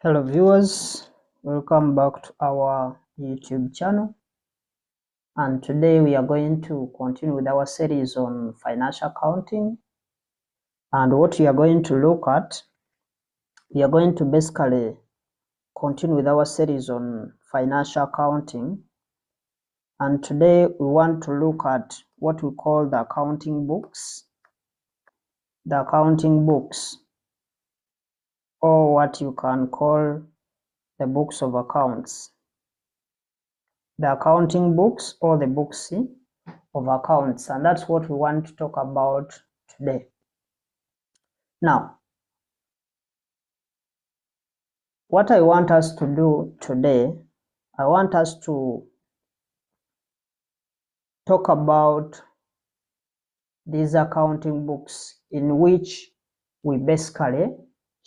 Hello viewers, welcome back to our YouTube channel, and today we are going to continue with our series on financial accounting. And what we are going to look at, we are going to basically continue with our series on financial accounting, and today we want to look at what we call the accounting books, or what you can call the books of accounts. The accounting books or the books of accounts, and that's what we want to talk about today. Now, what I want us to do today, I want us to talk about these accounting books in which we basically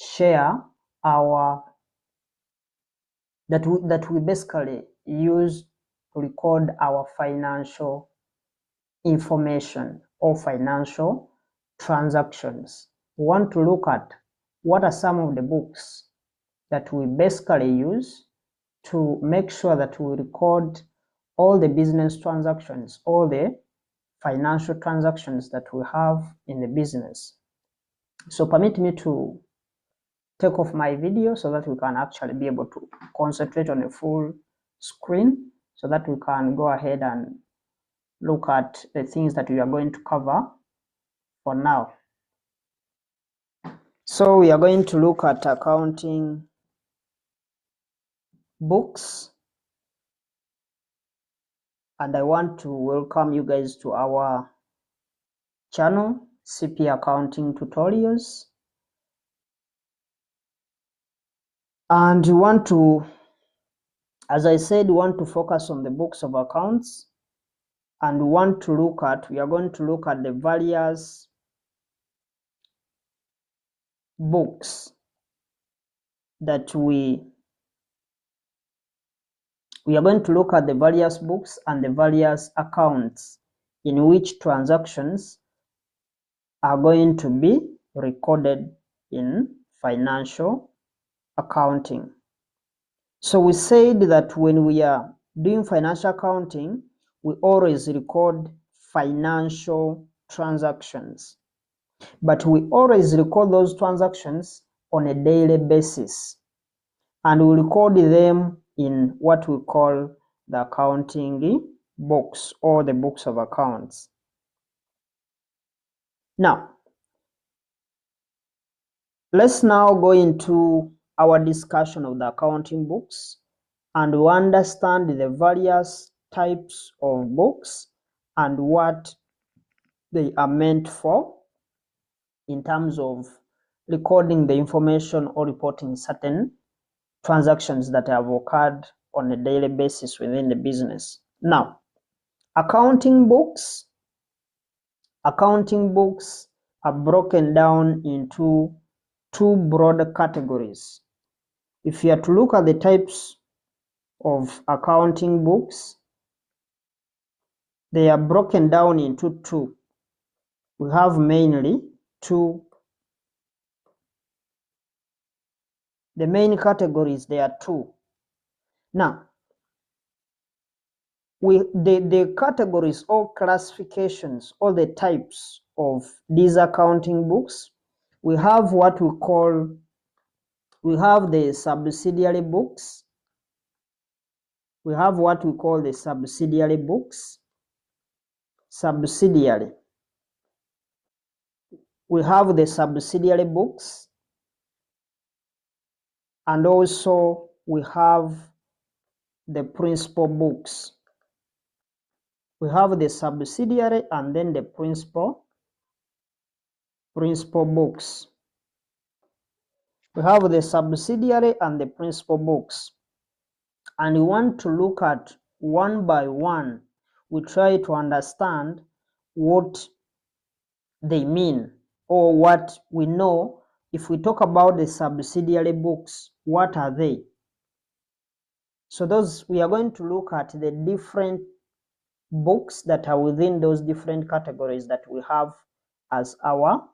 share our that we basically use to record our financial information or financial transactions. We want to look at what are some of the books that we basically use to make sure that we record all the business transactions, all the financial transactions that we have in the business. So permit me to take off my video so that we can actually be able to concentrate on a full screen so that we can go ahead and look at the things that we are going to cover for now. So we are going to look at accounting books, and I want to welcome you guys to our channel, CPA Accounting Tutorials. And we want to, as I said, we want to focus on the books of accounts, and we are going to look at the various books that we are going to look at the various books and the various accounts in which transactions are going to be recorded in financial accounting. So we said that when we are doing financial accounting, we always record financial transactions, but we always record those transactions on a daily basis, and we record them in what we call the accounting books or the books of accounts. Now, let's now go into our discussion of the accounting books, and we understand the various types of books and what they are meant for in terms of recording the information or reporting certain transactions that have occurred on a daily basis within the business. Now, accounting books are broken down into two broad categories. If you are to look at the types of accounting books, they are broken down into two. We have mainly two. The main categories, there are two. Now, the categories or classifications or the types of these accounting books, we have what we call, we have the subsidiary books. We have what we call the subsidiary books. We have the subsidiary books, and also we have the principal books. We have the subsidiary and then the principal books. We have the subsidiary and the principal books, and we want to look at one by one. We try to understand what they mean or what we know. If we talk about the subsidiary books, what are they? So those, we are going to look at the different books that are within those different categories that we have as our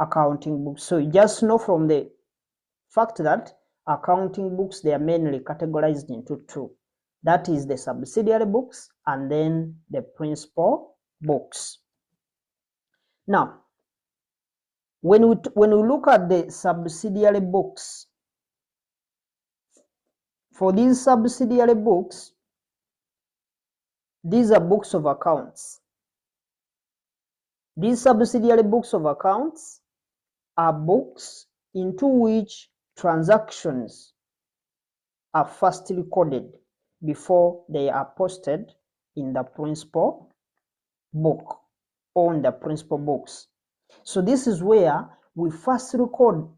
accounting books. So just know from the fact that accounting books, they are mainly categorized into two. That is the subsidiary books and then the principal books. Now, when we look at the subsidiary books, for these subsidiary books, these are books of accounts. These subsidiary books of accounts are books into which transactions are first recorded before they are posted in the principal book or in the principal books. So this is where we first record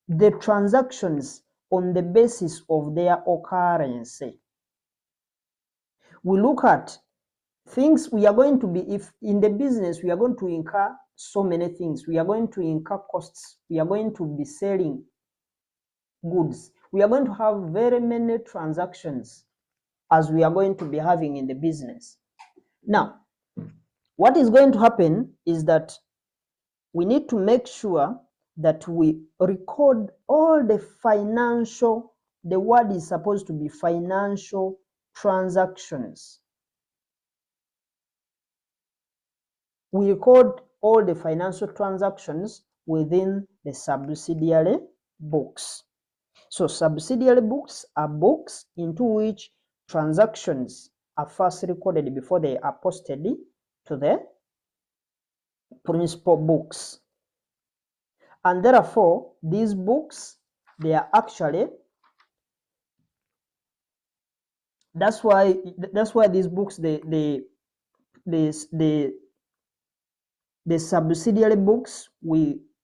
the transactions on the basis of their occurrence. We look at things we are going to be, if in the business we are going to incur so many things, we are going to incur costs, we are going to be selling goods, we are going to have very many transactions as we are going to be having in the business. Now, what is going to happen is that we need to make sure that we record all the financial, the word is supposed to be financial transactions. We record all the financial transactions within the subsidiary books. So subsidiary books are books into which transactions are first recorded before they are posted to the principal books. And therefore, these books, they are actually, that's why these books, the subsidiary books,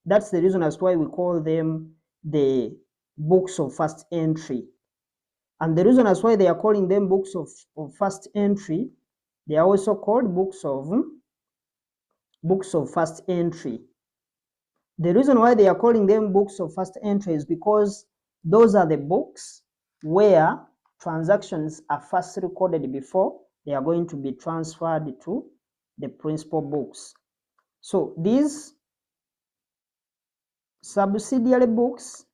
that's the reason as why we call them the books of first entry. And the reason as why they are calling them books of first entry, they are also called books of first entry. The reason why they are calling them books of first entry is because those are the books where transactions are first recorded before they are going to be transferred to the principal books. So these subsidiary books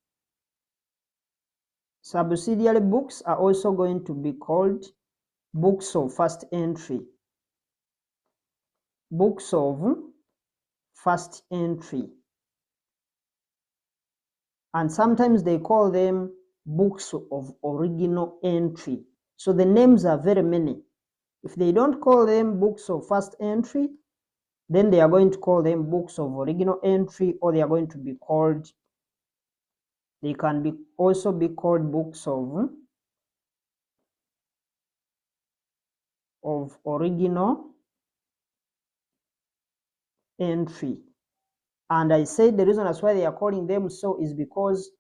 are also going to be called books of first entry. Books of first entry. And sometimes they call them books of original entry. So the names are very many. If they don't call them books of first entry, then they are going to call them books of original entry, or they are going to be called, they can also be called books of original entry. And I said the reason that's why they are calling them so is because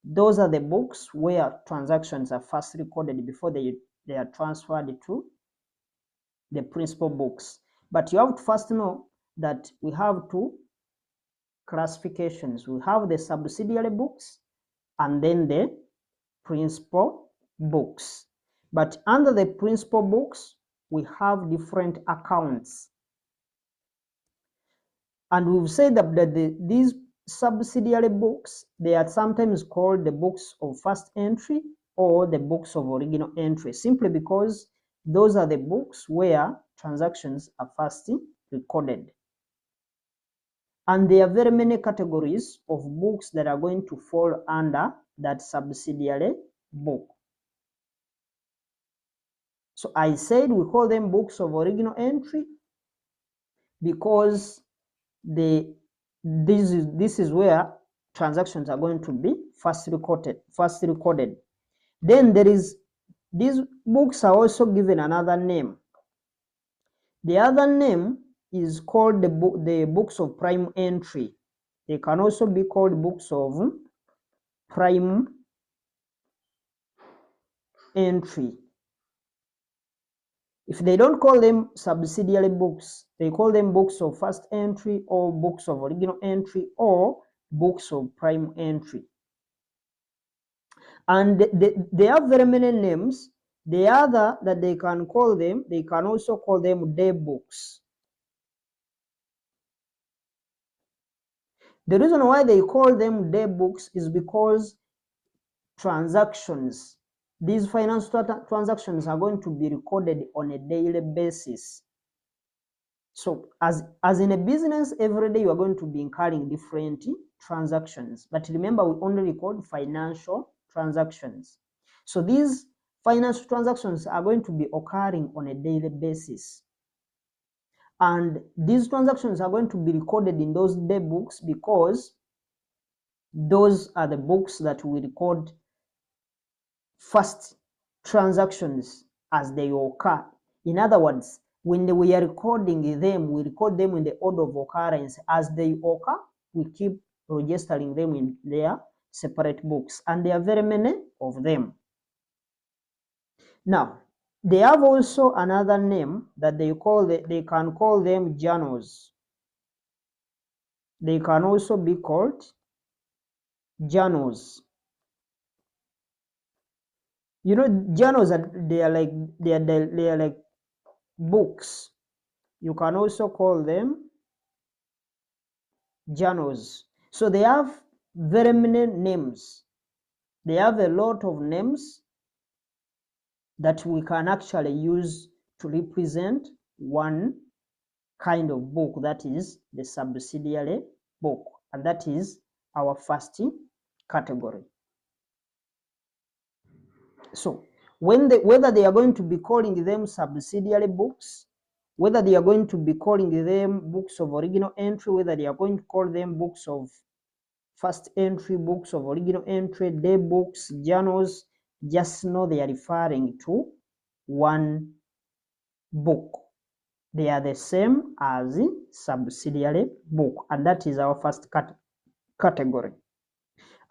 those are the books where transactions are first recorded before they are transferred to the principal books. But you have to first know that we have two classifications. We have the subsidiary books and then the principal books. But under the principal books, we have different accounts. And we've said that these subsidiary books, they are sometimes called the books of first entry or the books of original entry, simply because those are the books where transactions are first recorded. And there are very many categories of books that are going to fall under that subsidiary book. So I said we call them books of original entry because this is where transactions are going to be first recorded. Then these books are also given another name. The other name is called the books of prime entry. They can also be called books of prime entry. If they don't call them subsidiary books, they call them books of first entry or books of original entry or books of prime entry. And they have very many names. The other that they can call them, they can also call them day books. The reason why they call them day books is because transactions. These financial transactions are going to be recorded on a daily basis. So as in a business, every day you are going to be incurring different transactions. But remember, we only record financial transactions. So these financial transactions are going to be occurring on a daily basis. And these transactions are going to be recorded in those day books because those are the books that we record first transactions as they occur. In other words, when we are recording them, we record them in the order of occurrence. As they occur, we keep registering them in their separate books, and there are very many of them. Now, they have also another name that they can call them journals. They can also be called journals. You know, journals they are like books. You can also call them journals. So they have very many names. They have a lot of names that we can actually use to represent one kind of book, that is the subsidiary book, and that is our first category. So whether they are going to be calling them subsidiary books, whether they are going to be calling them books of original entry, whether they are going to call them books of first entry, books of original entry, day books, journals, just know they are referring to one book. They are the same as subsidiary book, and that is our first category.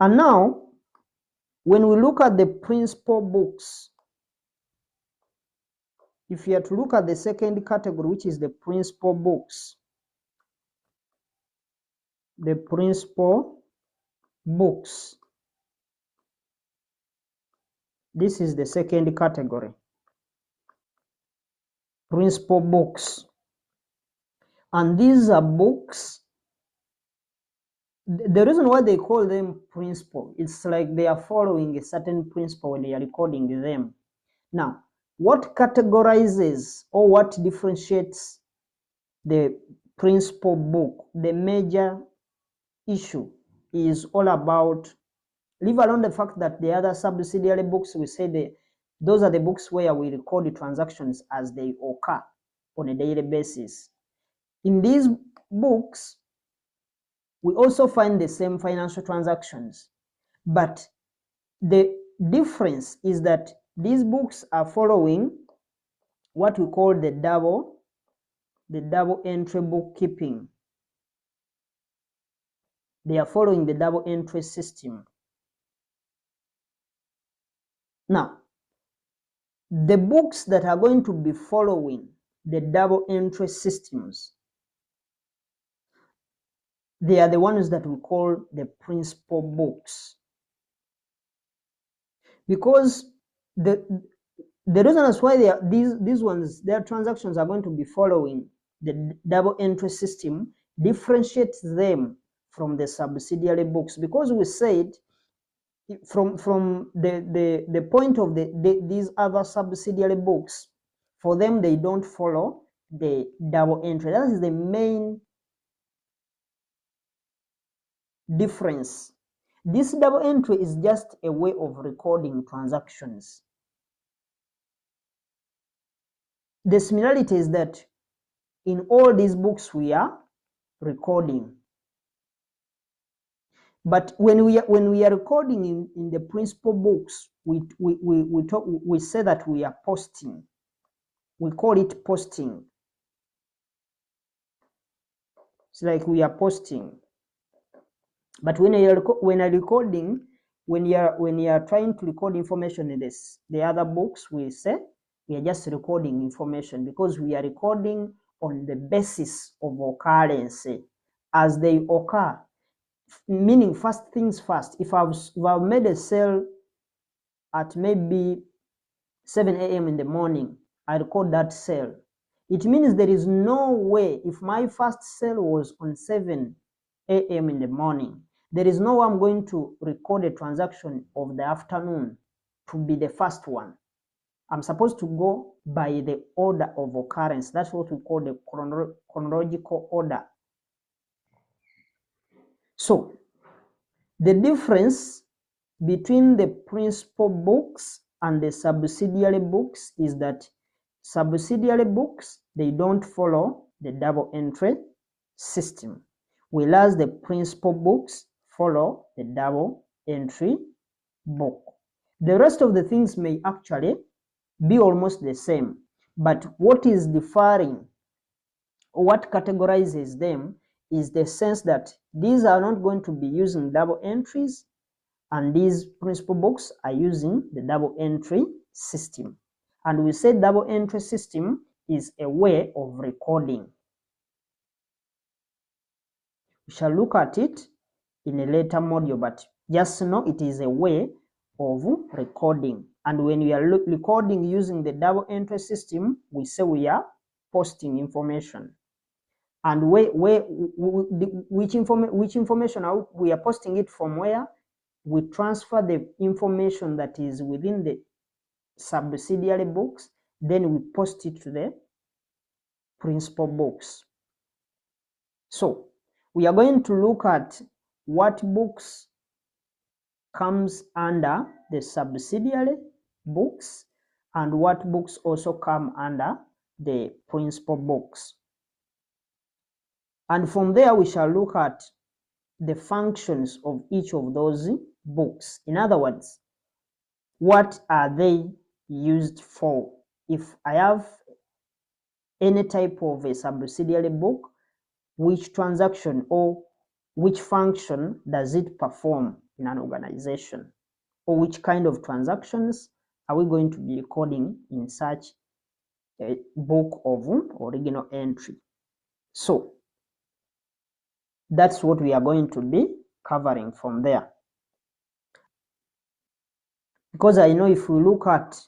And now, when we look at the principal books, if you are to look at the second category, which is the principal books, the principal books, this is the second category, principal books. And these are books. The reason why they call them principal, it's like they are following a certain principle when they are recording them. Now, what categorizes or what differentiates the principal book? The major issue is all about, leave alone the fact that the other subsidiary books, we say those are the books where we record the transactions as they occur on a daily basis. In these books, we also find the same financial transactions, but the difference is that these books are following what we call the double entry bookkeeping. They are following the double entry system. Now, the books that are going to be following the double entry systems, they are the ones that we call the principal books. Because the reason is why these ones, their transactions are going to be following the double entry system differentiates them from the subsidiary books, because we said from the point of these other subsidiary books, for them they don't follow the double entry. That is the main difference. This double entry is just a way of recording transactions. The similarity is that in all these books we are recording, but when we are recording in the principal books, we say that we are posting. We call it posting. It's like we are posting. But when you are trying to record information in the other books, we say we are just recording information, because we are recording on the basis of occurrence as they occur. Meaning, first things first. If I've made a sale at maybe 7 a.m. in the morning, I record that sale. It means there is no way, if my first sale was on 7 a.m. in the morning, there is no way I'm going to record a transaction of the afternoon to be the first one. I'm supposed to go by the order of occurrence. That's what we call the chronological order. So the difference between the principal books and the subsidiary books is that subsidiary books, they don't follow the double entry system, whereas the principal books follow the double entry book. The rest of the things may actually be almost the same, but what is differing, what categorizes them, is the sense that these are not going to be using double entries, and these principal books are using the double entry system. And we say double entry system is a way of recording. We shall look at it in a later module, but just know it is a way of recording. And when we are recording using the double entry system, we say we are posting information. And which information are we are posting it from where? We transfer the information that is within the subsidiary books, then we post it to the principal books. So we are going to look at what books comes under the subsidiary books and what books also come under the principal books. And from there we shall look at the functions of each of those books. In other words, what are they used for? If I have any type of a subsidiary book, which transaction or which function does it perform in an organization? Or which kind of transactions are we going to be recording in such a book of original entry? So that's what we are going to be covering from there. Because I know if we look at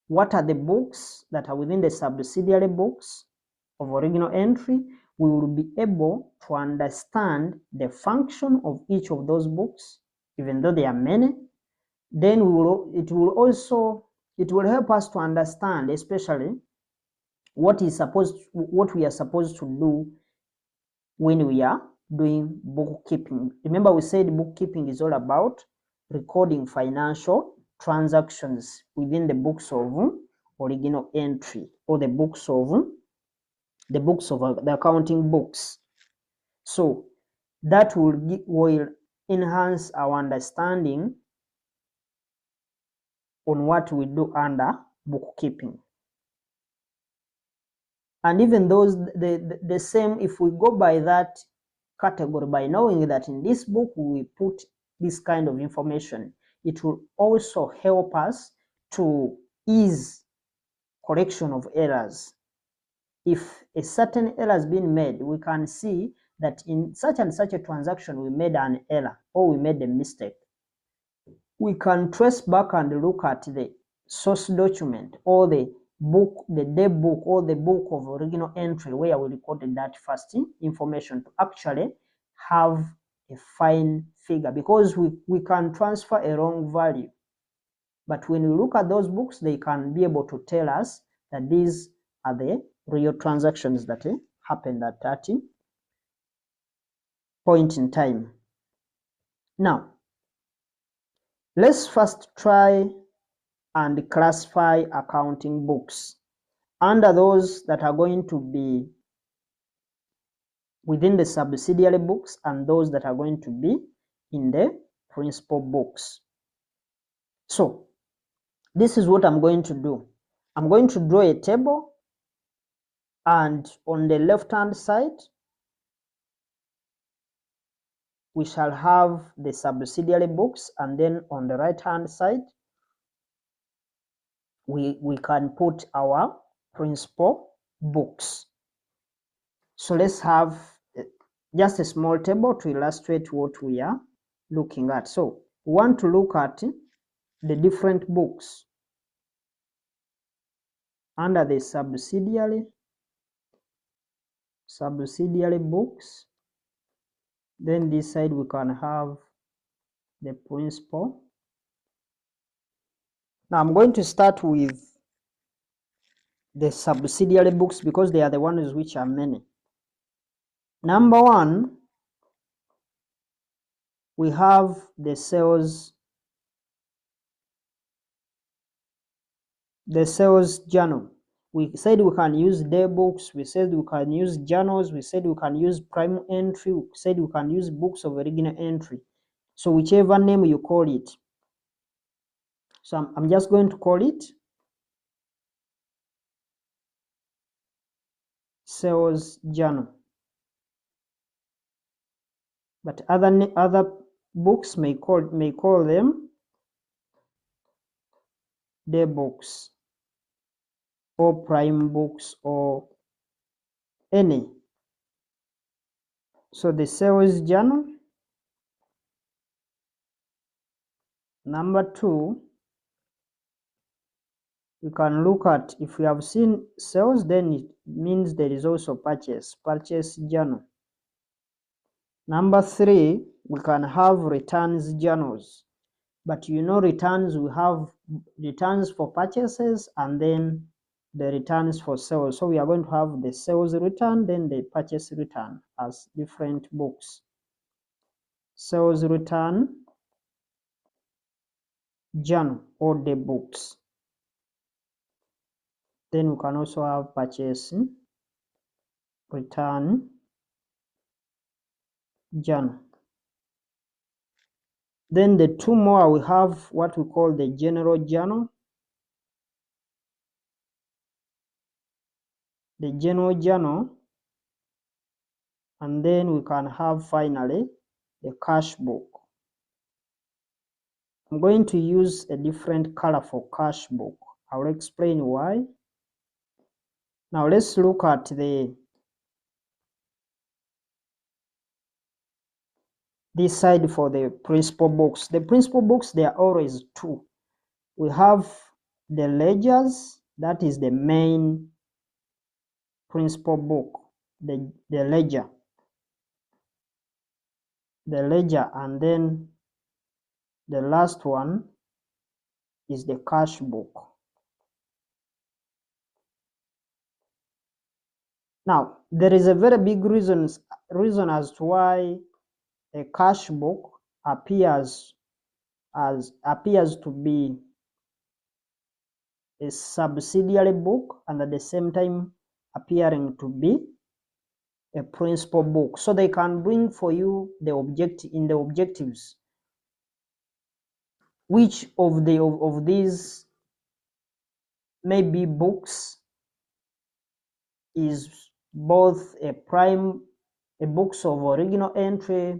what are the books that are within the subsidiary books of original entry, we will be able to understand the function of each of those books, even though there are many. Then it will help us to understand, especially what we are supposed to do when we are doing bookkeeping. Remember, we said bookkeeping is all about recording financial transactions within the books of original entry, or the books of the accounting books. So that will enhance our understanding on what we do under bookkeeping. And even those the same, if we go by that category, by knowing that in this book we put this kind of information, it will also help us to ease correction of errors. If a certain error has been made, we can see that in such and such a transaction we made an error or we made a mistake. We can trace back and look at the source document or the book, the day book or the book of original entry where we recorded that first information to actually have a fine figure, because we can transfer a wrong value. But when we look at those books, they can be able to tell us that these are the real transactions that happened at that point in time. Now, let's first try and classify accounting books under those that are going to be within the subsidiary books and those that are going to be in the principal books. So this is what I'm going to do. I'm going to draw a table, and on the left hand side we shall have the subsidiary books, and then on the right hand side we can put our principal books. So let's have just a small table to illustrate what we are looking at. So we want to look at the different books under the subsidiary books. Then this side we can have the principal. Now I'm going to start with the subsidiary books because they are the ones which are many. Number one, we have the sales journal. We said we can use day books, we said we can use journals, we said we can use prime entry, we said we can use books of original entry. So whichever name you call it. So I'm just going to call it sales journal. But other books may call them day books or prime books or any. So the sales journal. Number two, we can look at, if we have seen sales, then it means there is also purchase journal. Number three, we can have returns journals. But you know, returns, we have returns for purchases and then the returns for sales. So we are going to have the sales return, then the purchase return as different books. Sales return journal or the books. Then we can also have purchase return journal. Then the two more, we have what we call the general journal. The general journal, and then we can have finally the cash book. I'm going to use a different color for cash book. I will explain why. Now let's look at this side for the principal books. The principal books, there are always two. We have the ledgers, that is the main principal book, the ledger, and then the last one is the cash book. Now, there is a very big reason as to why a cash book appears to be a subsidiary book and at the same time appearing to be a principal book. So they can bring for you the objectives. Which of these maybe books is both a books of original entry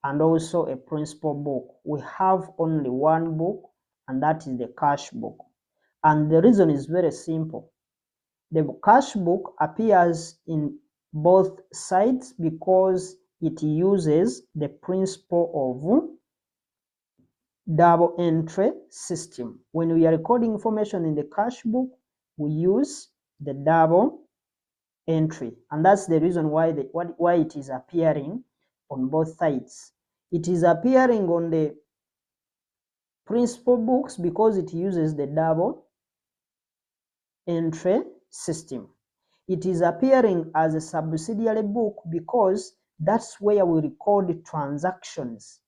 and also a principal book? We have only one book, and that is the cash book. And the reason is very simple. The cash book appears in both sides because it uses the principle of double entry system. When we are recording information in the cash book, we use the double entry, and that's the reason why it is appearing on both sides. It is appearing on the principal books because it uses the double entry system. It is appearing as a subsidiary book because that's where we record transactions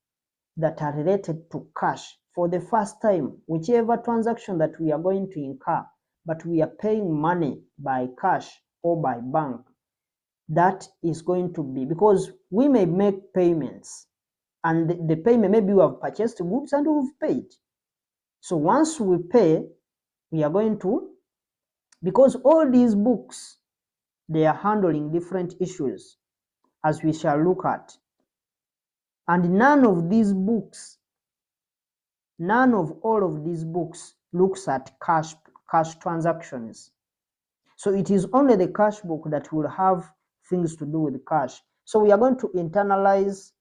that are related to cash for the first time. Whichever transaction that we are going to incur, but we are paying money by cash or by bank, that is going to be, because we may make payments and the payment, maybe we have purchased goods and we've paid. So once we pay, we are going to, because all these books, they are handling different issues as we shall look at. And none of all of these books looks at cash transactions. So it is only the cash book that will have things to do with cash. So we are going to internalize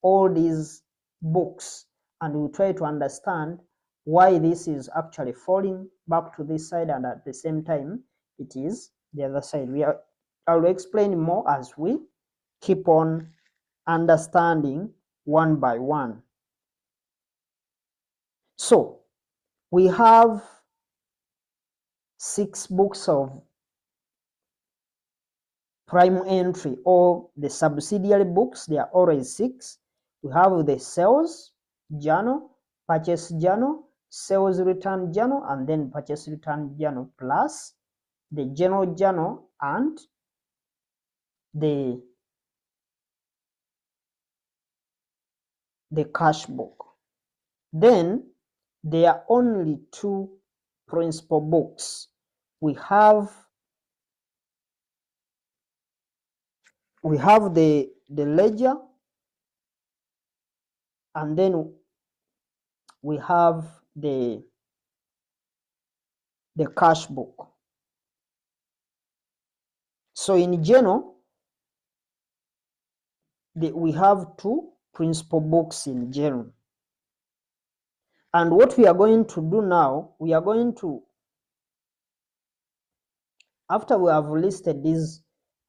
all these books and we'll try to understand why this is actually falling back to this side and at the same time it is the other side. I will explain more as we keep on understanding one by one. So we have 6 books of prime entry, or the subsidiary books. There are always 6. We have the sales journal, purchase journal, sales return journal, and then purchase return journal, plus the general journal and the cash book. Then there are only 2 principal books. We have the ledger, and then we have the cash book. So in general, we have 2 principal books in general. And what we are going to do now, we are going to, after we have listed these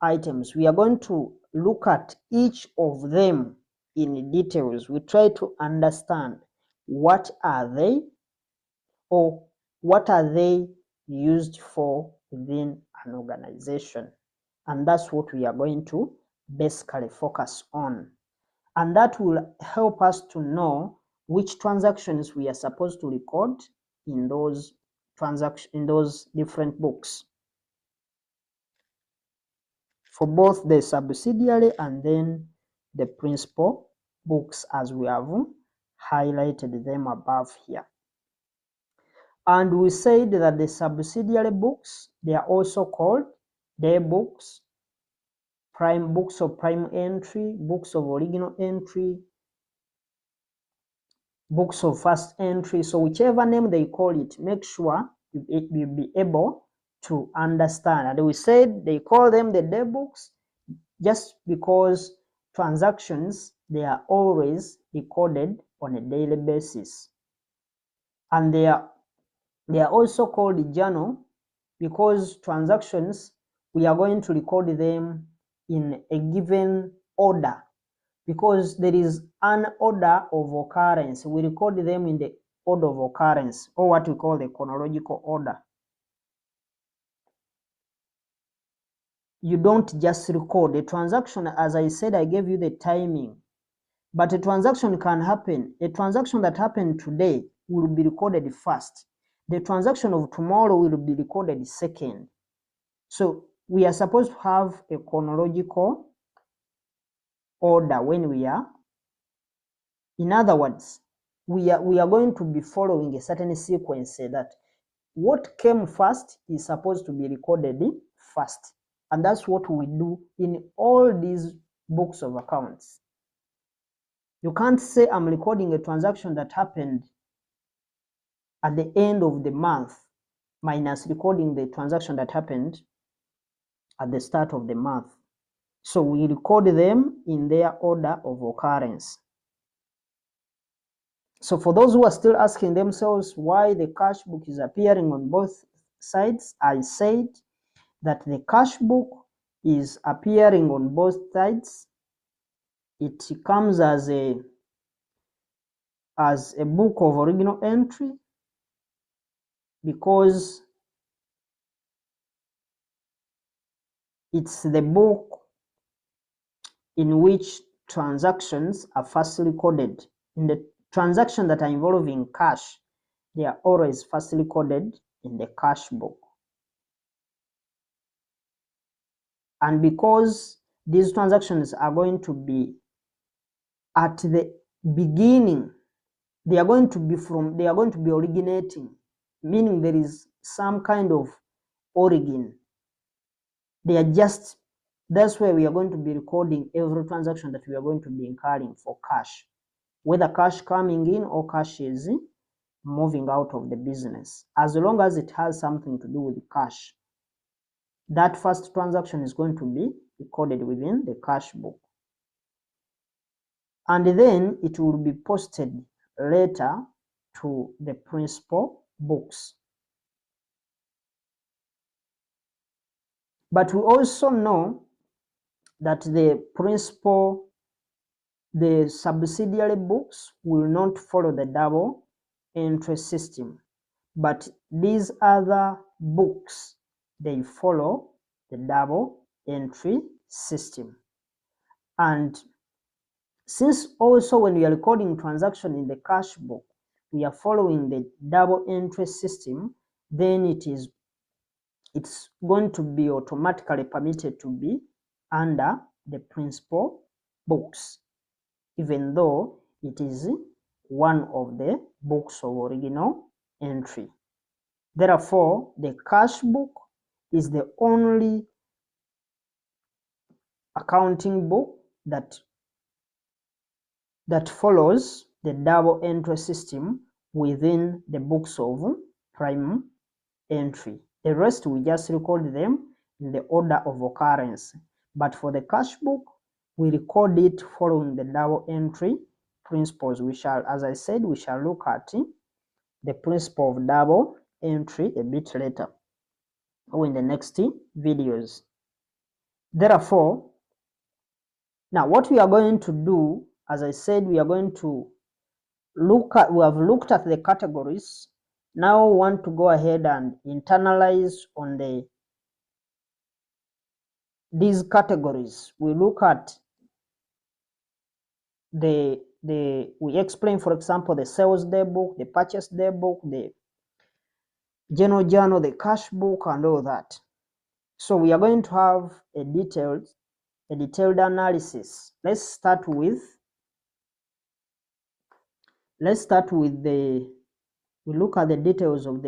items, we are going to look at each of them in details. We try to understand what are they, or what are they used for within an organization. And that's what we are going to basically focus on. And that will help us to know which transactions we are supposed to record in those different books, for both the subsidiary and then the principal books, as we have highlighted them above here. And we said that the subsidiary books, they are also called day books, prime books of prime entry, books of original entry, books of first entry. So whichever name they call it, make sure you'll be able to understand. And we said they call them the day books just because transactions, they are always recorded on a daily basis. And they are also called the journal because transactions, we are going to record them in a given order, because there is an order of occurrence. We record them in the order of occurrence, or what we call the chronological order. You don't just record a transaction. As I said, I gave you the timing, but a transaction can happen. A transaction that happened today will be recorded first. The transaction of tomorrow will be recorded second. So we are supposed to have a chronological order when we are, in other words, we are going to be following a certain sequence, that what came first is supposed to be recorded first. And that's what we do in all these books of accounts. You can't say I'm recording a transaction that happened at the end of the month minus recording the transaction that happened at the start of the month. So we record them in their order of occurrence. So for those who are still asking themselves why the cash book is appearing on both sides, I said that the cash book is appearing on both sides. It comes as a book of original entry because it's the book in which transactions are first recorded. In the transactions that are involving cash, they are always first recorded in the cash book. And because these transactions are going to be at the beginning, they are going to be originating, meaning there is some kind of origin. They are just, that's where we are going to be recording every transaction that we are going to be incurring for cash, whether cash coming in or cash is moving out of the business. As long as it has something to do with cash, that first transaction is going to be recorded within the cash book. And then it will be posted later to the principal books. But we also know that the principal the subsidiary books will not follow the double entry system, but these other books, they follow the double entry system. And since also when we are recording transaction in the cash book, we are following the double entry system, then it's going to be automatically permitted to be under the principal books, even though it is one of the books of original entry. Therefore, the cash book is the only accounting book that follows the double entry system within the books of prime entry. The rest we just record them in the order of occurrence. But for the cash book, we record it following the double entry principles. We shall, as I said, we shall look at the principle of double entry a bit later or in the next videos. Therefore, now what we are going to do, as I said, we are going to we have looked at the categories. Now we want to go ahead and internalize on these categories. We look at we explain, for example, the sales day book, the purchase day book, the general journal, the cash book, and all that. So we are going to have a detailed analysis. Let's start with we look at the details of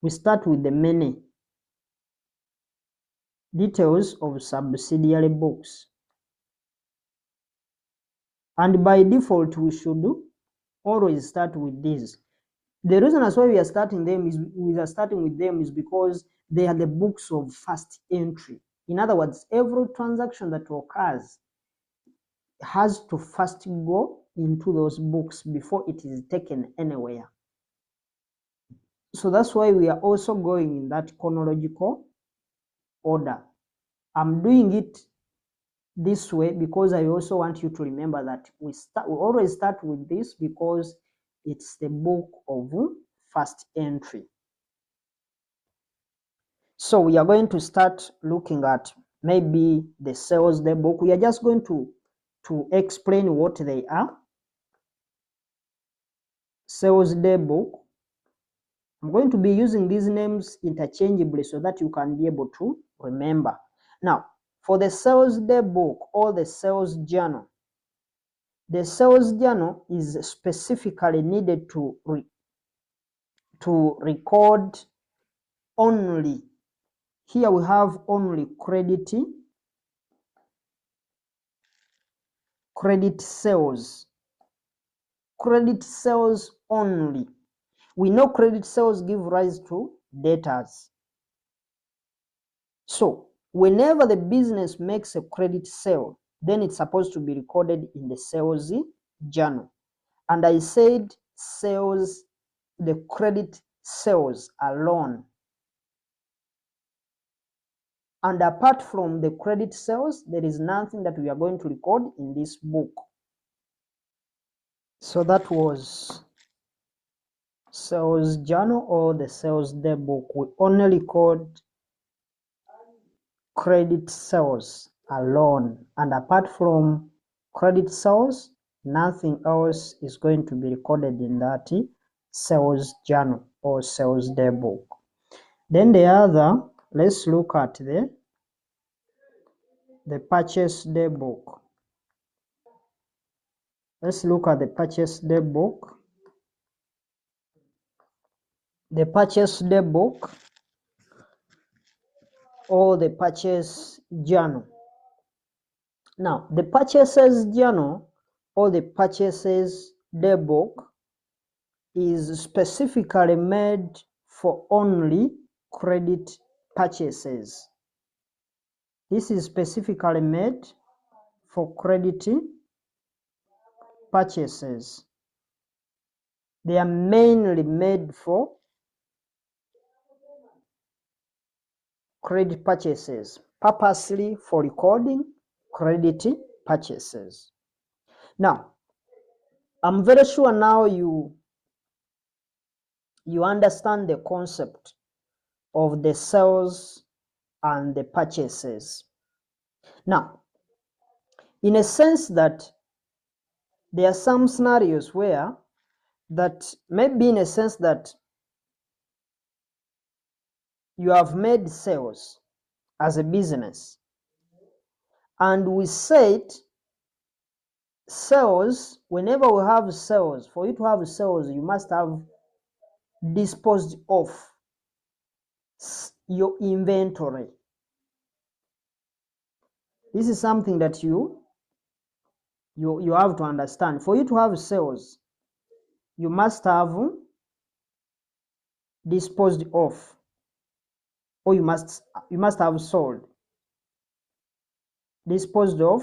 we start with the many details of subsidiary books. And by default, we should always start with these. The reason as why we are starting with them is because they are the books of first entry. In other words, every transaction that occurs has to first go into those books before it is taken anywhere. So that's why we are also going in that chronological order. I'm doing it this way because I also want you to remember that we always start with this because it's the book of first entry. So we are going to start looking at maybe the sales day book. We are just going to explain what they are. Sales day book. I'm going to be using these names interchangeably so that you can be able to remember. Now, for the sales day book or the sales journal, the sales journal is specifically needed to record only. Here we have only credit sales. Credit sales only. We know credit sales give rise to debtors. So whenever the business makes a credit sale, then it's supposed to be recorded in the sales journal. And I said sales, the credit sales alone. And apart from the credit sales, there is nothing that we are going to record in this book. So that was sales journal or the sales day book. We only record credit sales alone, and apart from credit sales, nothing else is going to be recorded in that sales journal or sales day book. Then the other, let's look at the purchase day book. Let's look at the purchase day book. The purchase day book or the purchase journal. Now, the purchases journal or the purchases day book is specifically made for only credit purchases. This is specifically made for credit purchases. They are mainly made for credit purchases, purposely for recording credit purchases. Now, I'm very sure now you understand the concept of the sales and the purchases. Now, in a sense that there are some scenarios where that maybe in a sense that you have made sales as a business, and we said sales, whenever we have sales, for you to have sales, you must have disposed of your inventory. This is something that you have to understand. For you to have sales, you must have disposed of, or you must have sold, disposed of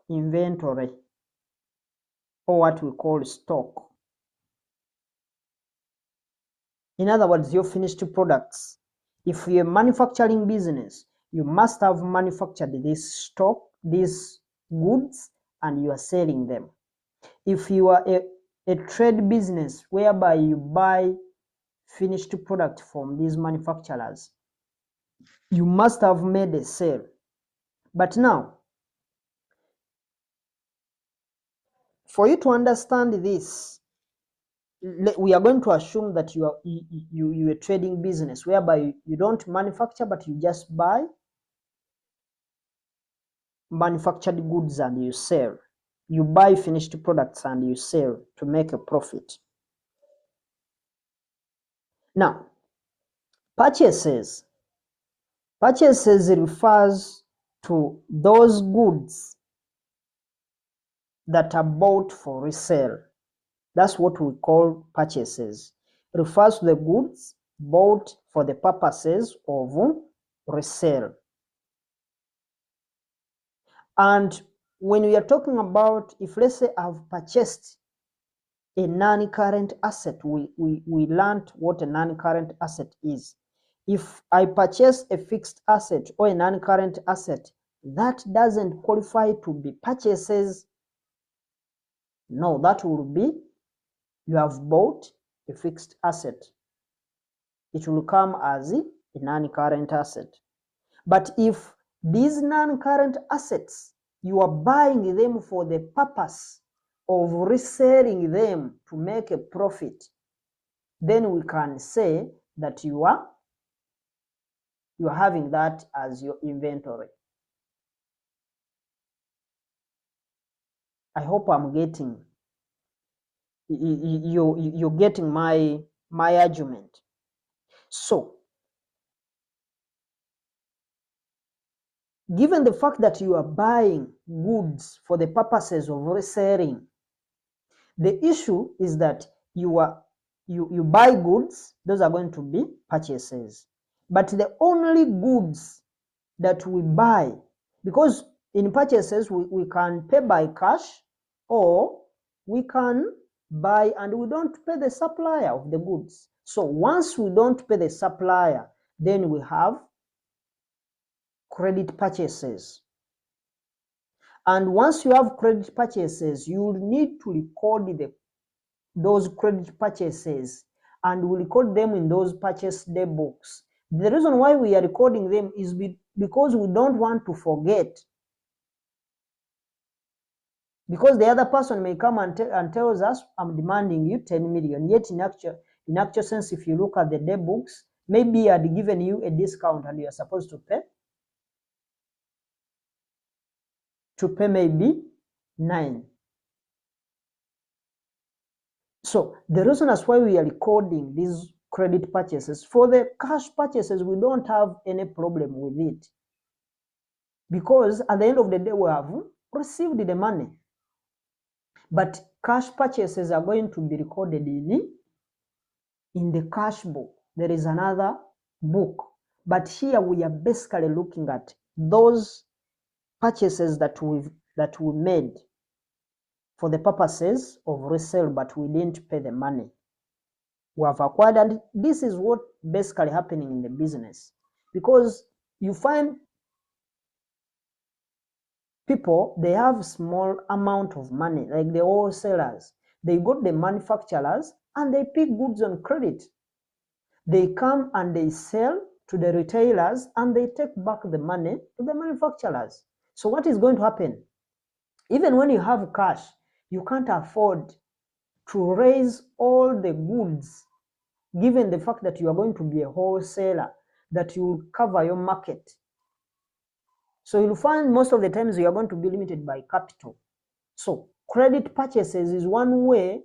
inventory, or what we call stock. In other words, your finished products. If you're a manufacturing business, you must have manufactured this stock, these goods, and you are selling them. If you are a trade business whereby you buy finished product from these manufacturers, you must have made a sale. But now, for you to understand this, we are going to assume that you're a trading business whereby you don't manufacture, but you just buy manufactured goods and you sell. You buy finished products and you sell to make a profit. Now, purchases refers to those goods that are bought for resale. That's what we call purchases. It refers to the goods bought for the purposes of resale. And when we are talking about, if let's say I've purchased a non-current asset, we learned what a non-current asset is. If I purchase a fixed asset or a non-current asset, that doesn't qualify to be purchases. No, that will be, you have bought a fixed asset. It will come as a non-current asset. But if these non-current assets, you are buying them for the purpose of reselling them to make a profit, then we can say that you are having that as your inventory. I hope I'm getting, you're getting my argument. So, given the fact that you are buying goods for the purposes of reselling, the issue is that you buy goods, those are going to be purchases. But the only goods that we buy, because in purchases we can pay by cash, or we can buy and we don't pay the supplier of the goods. So once we don't pay the supplier, then we have credit purchases. And once you have credit purchases, you will need to record those credit purchases, and we record them in those purchase day books. The reason why we are recording them is because we don't want to forget. Because the other person may come and tells us, I'm demanding you 10 million. Yet in actual sense, if you look at the day books, maybe he had given you a discount and you are supposed to pay maybe 9. So the reason as why we are recording these credit purchases, for the cash purchases, we don't have any problem with it. Because at the end of the day, we have received the money. But cash purchases are going to be recorded in the cash book. There is another book. But here we are basically looking at those purchases that we made for the purposes of resale, but we didn't pay the money. We have acquired, and this is what basically happening in the business. Because you find people, they have small amount of money, like the wholesalers. They got the manufacturers and they pick goods on credit. They come and they sell to the retailers and they take back the money to the manufacturers. So what is going to happen? Even when you have cash, you can't afford to raise all the goods, given the fact that you are going to be a wholesaler, that you will cover your market. So you'll find most of the times you are going to be limited by capital. So credit purchases is one way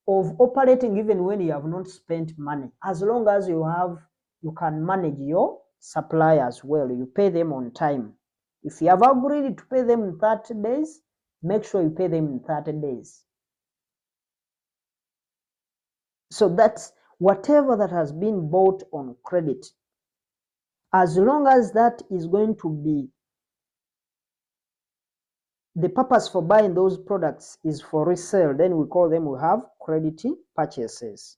of operating even when you have not spent money. As long as you can manage your supply as well. You pay them on time. If you have agreed to pay them in 30 days, make sure you pay them in 30 days. So that's whatever that has been bought on credit. As long as that is going to be, the purpose for buying those products is for resale, then we have credit purchases.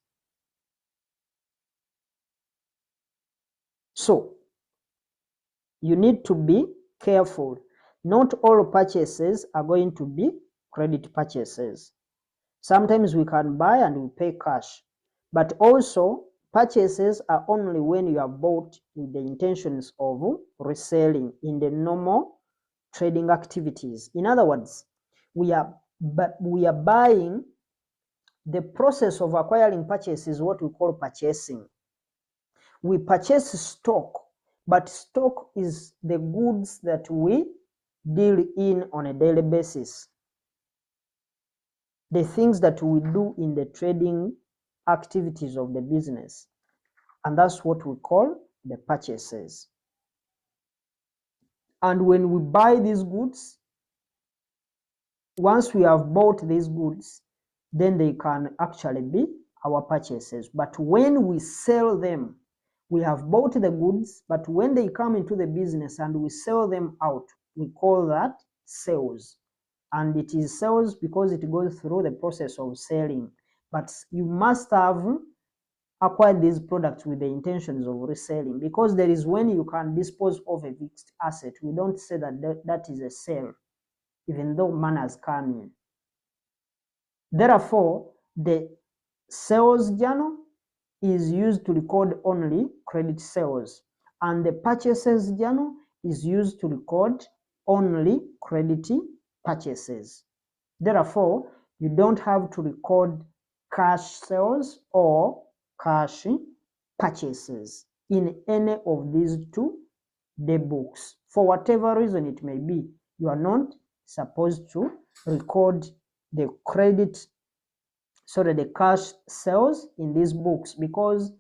So you need to be careful. Not all purchases are going to be credit purchases. Sometimes we can buy and we pay cash, but also purchases are only when you have bought with the intentions of reselling in the normal trading activities. In other words, we are buying. The process of acquiring purchase is what we call purchasing. We purchase stock, but stock is the goods that we deal in on a daily basis. The things that we do in the trading activities of the business. And that's what we call the purchases. And when we buy these goods, once we have bought these goods, then they can actually be our purchases. But when we sell them, we have bought the goods, but when they come into the business and we sell them out, we call that sales. And it is sales because it goes through the process of selling. But you must have acquired these products with the intentions of reselling, because there is when you can dispose of a fixed asset. We don't say that is a sale, even though money has come in. Therefore, the sales journal is used to record only credit sales, and the purchases journal is used to record only credit purchases. Therefore, you don't have to record cash sales or cash purchases in any of these two day books. For whatever reason it may be, you are not supposed to record the cash sales in these books, because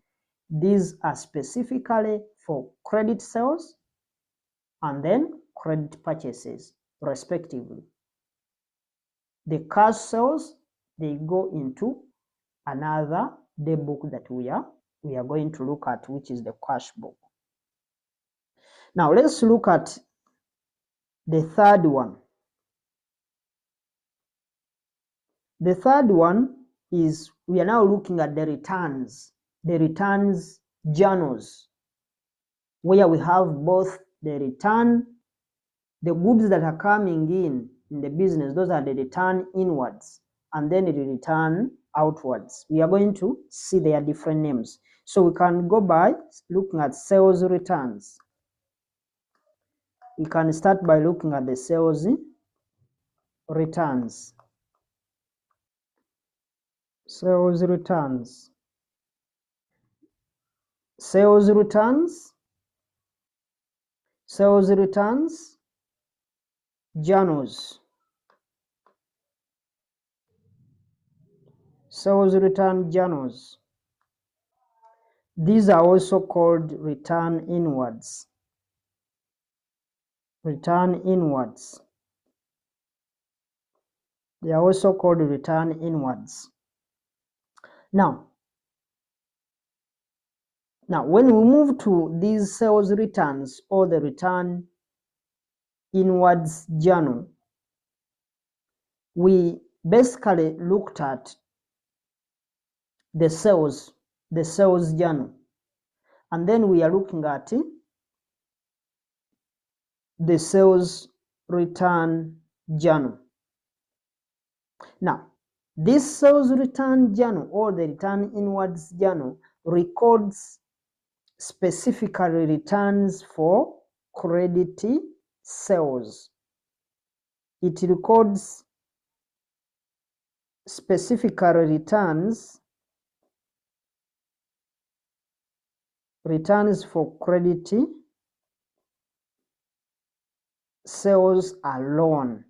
these are specifically for credit sales and then credit purchases respectively. The cash sales, they go into another day book that we are going to look at, which is the cash book. Now let's look at the third one. The third one is, we are now looking at the returns journals, where we have both the return, the goods that are coming in the business, those are the return inwards, and then the return outwards. We are going to see their different names. So we can go by looking at sales returns. We can start by looking at the sales returns. Sales returns. Sales returns. Sales returns journals. Sales return journals. These are also called return inwards. Return inwards. They are also called return inwards. Now when we move to these sales returns or the return inwards journal, we basically looked at the sales journal, and then we are looking at the sales return journal. Now, this sales return journal or the return inwards journal records specifically returns for credit sales. It records specifically returns for credit sales alone.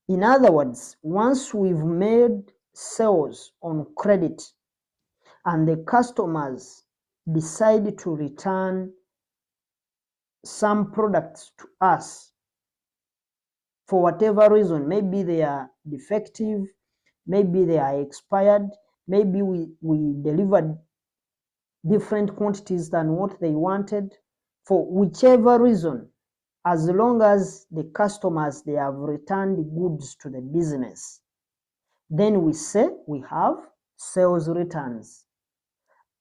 In other words, once we've made sales on credit and the customers decide to return some products to us for whatever reason, maybe they are defective, maybe they are expired, maybe we delivered different quantities than what they wanted, for whichever reason, as long as the customers, they have returned goods to the business, then we say we have sales returns.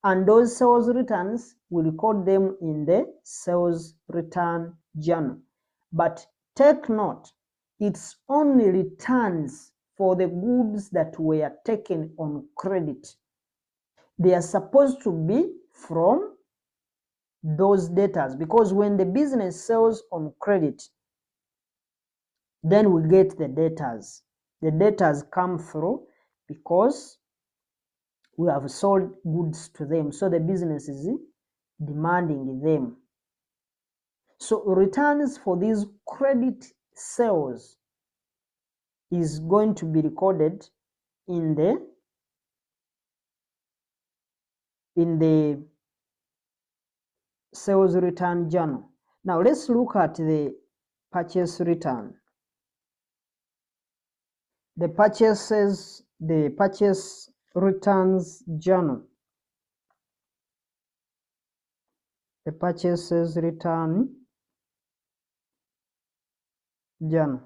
And those sales returns, we record them in the sales return journal. But take note, it's only returns for the goods that were taken on credit. They are supposed to be from those debtors, because when the business sells on credit, then we get the debtors. The debtors come through because we have sold goods to them, so the business is demanding them. So returns for these credit sales is going to be recorded in the sales return journal. Now let's look at the purchase return. The purchase returns journal. The purchases return journal.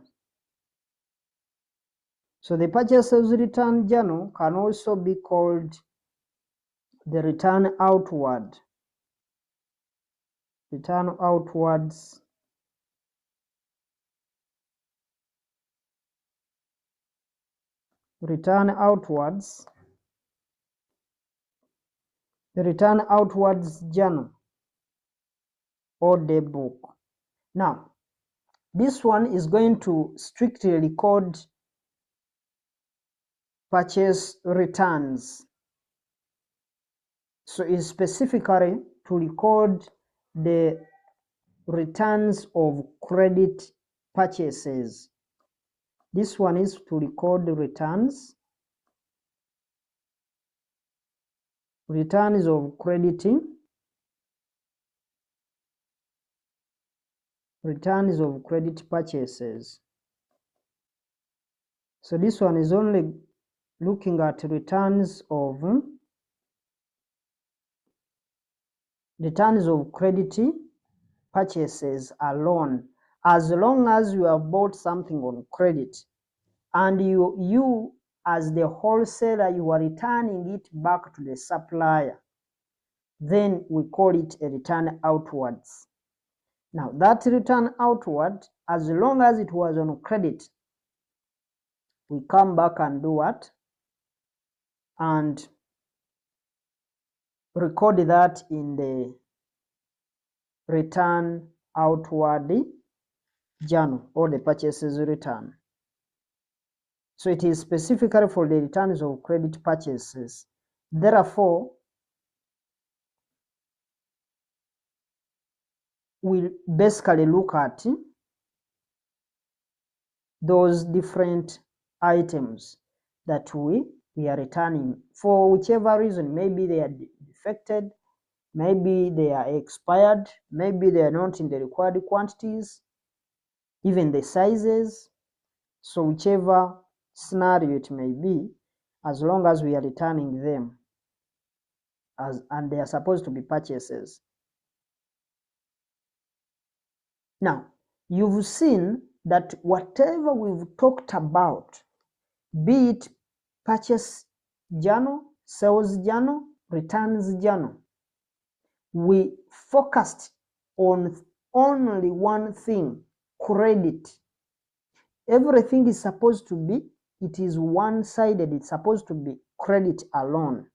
So the purchases return journal can also be called the return outward. Return outwards. Return outwards. The return outwards journal or day book. Now, this one is going to strictly record purchase returns. So it's specifically to record the returns of credit purchases. This one is to record the returns of crediting, returns of credit purchases. So this one is only looking at returns of credit purchases alone. As long as you have bought something on credit and you as the wholesaler, you are returning it back to the supplier, then we call it a return outwards. Now that return outward, as long as it was on credit, we come back and do what? And record that in the return outward journal or the purchases return. So it is specifically for the returns of credit purchases. Therefore, we basically look at those different items that we are returning for whichever reason. Maybe they are defected, maybe they are expired, maybe they are not in the required quantities, even the sizes. So whichever scenario it may be, as long as we are returning them and they are supposed to be purchases. Now, you've seen that whatever we've talked about, be it purchase journal, sales journal, returns journal, we focused on only one thing, credit. Everything is supposed to be, it is one-sided. It's supposed to be credit alone.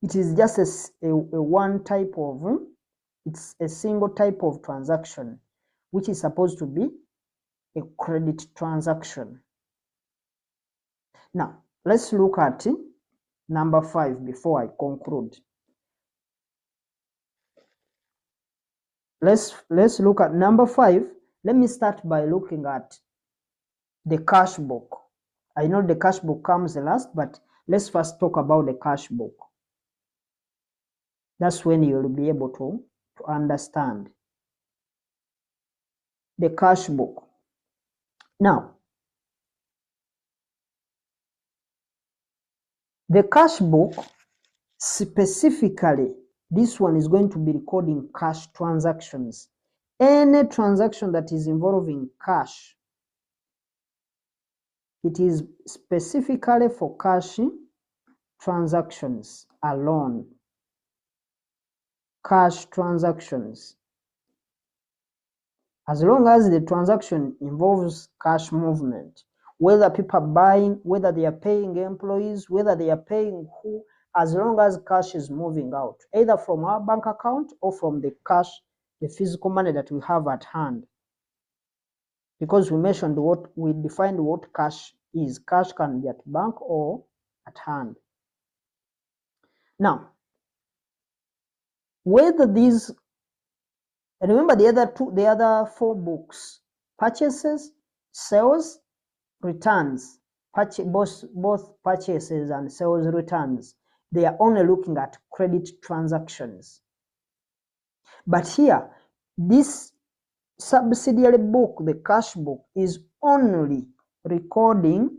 It is just a one type of, it's a single type of transaction, which is supposed to be a credit transaction. Now, let's look at number 5 before I conclude. Let's look at number 5. Let me start by looking at the cash book. I know the cash book comes last, but let's first talk about the cash book. That's when you'll be able to understand the cash book. Now, the cash book, specifically, this one is going to be recording cash transactions. Any transaction that is involving cash, it is specifically for cash transactions alone. Cash transactions. As long as the transaction involves cash movement, whether people are buying, whether they are paying employees, whether they are paying who, as long as cash is moving out, either from our bank account or from the cash, the physical money that we have at hand. Because we mentioned we defined what cash is. Cash can be at bank or at hand. Now, whether these, remember the other 4 books: purchases, sales, returns. Both purchases and sales returns, they are only looking at credit transactions. But here, this subsidiary book, the cash book, is only recording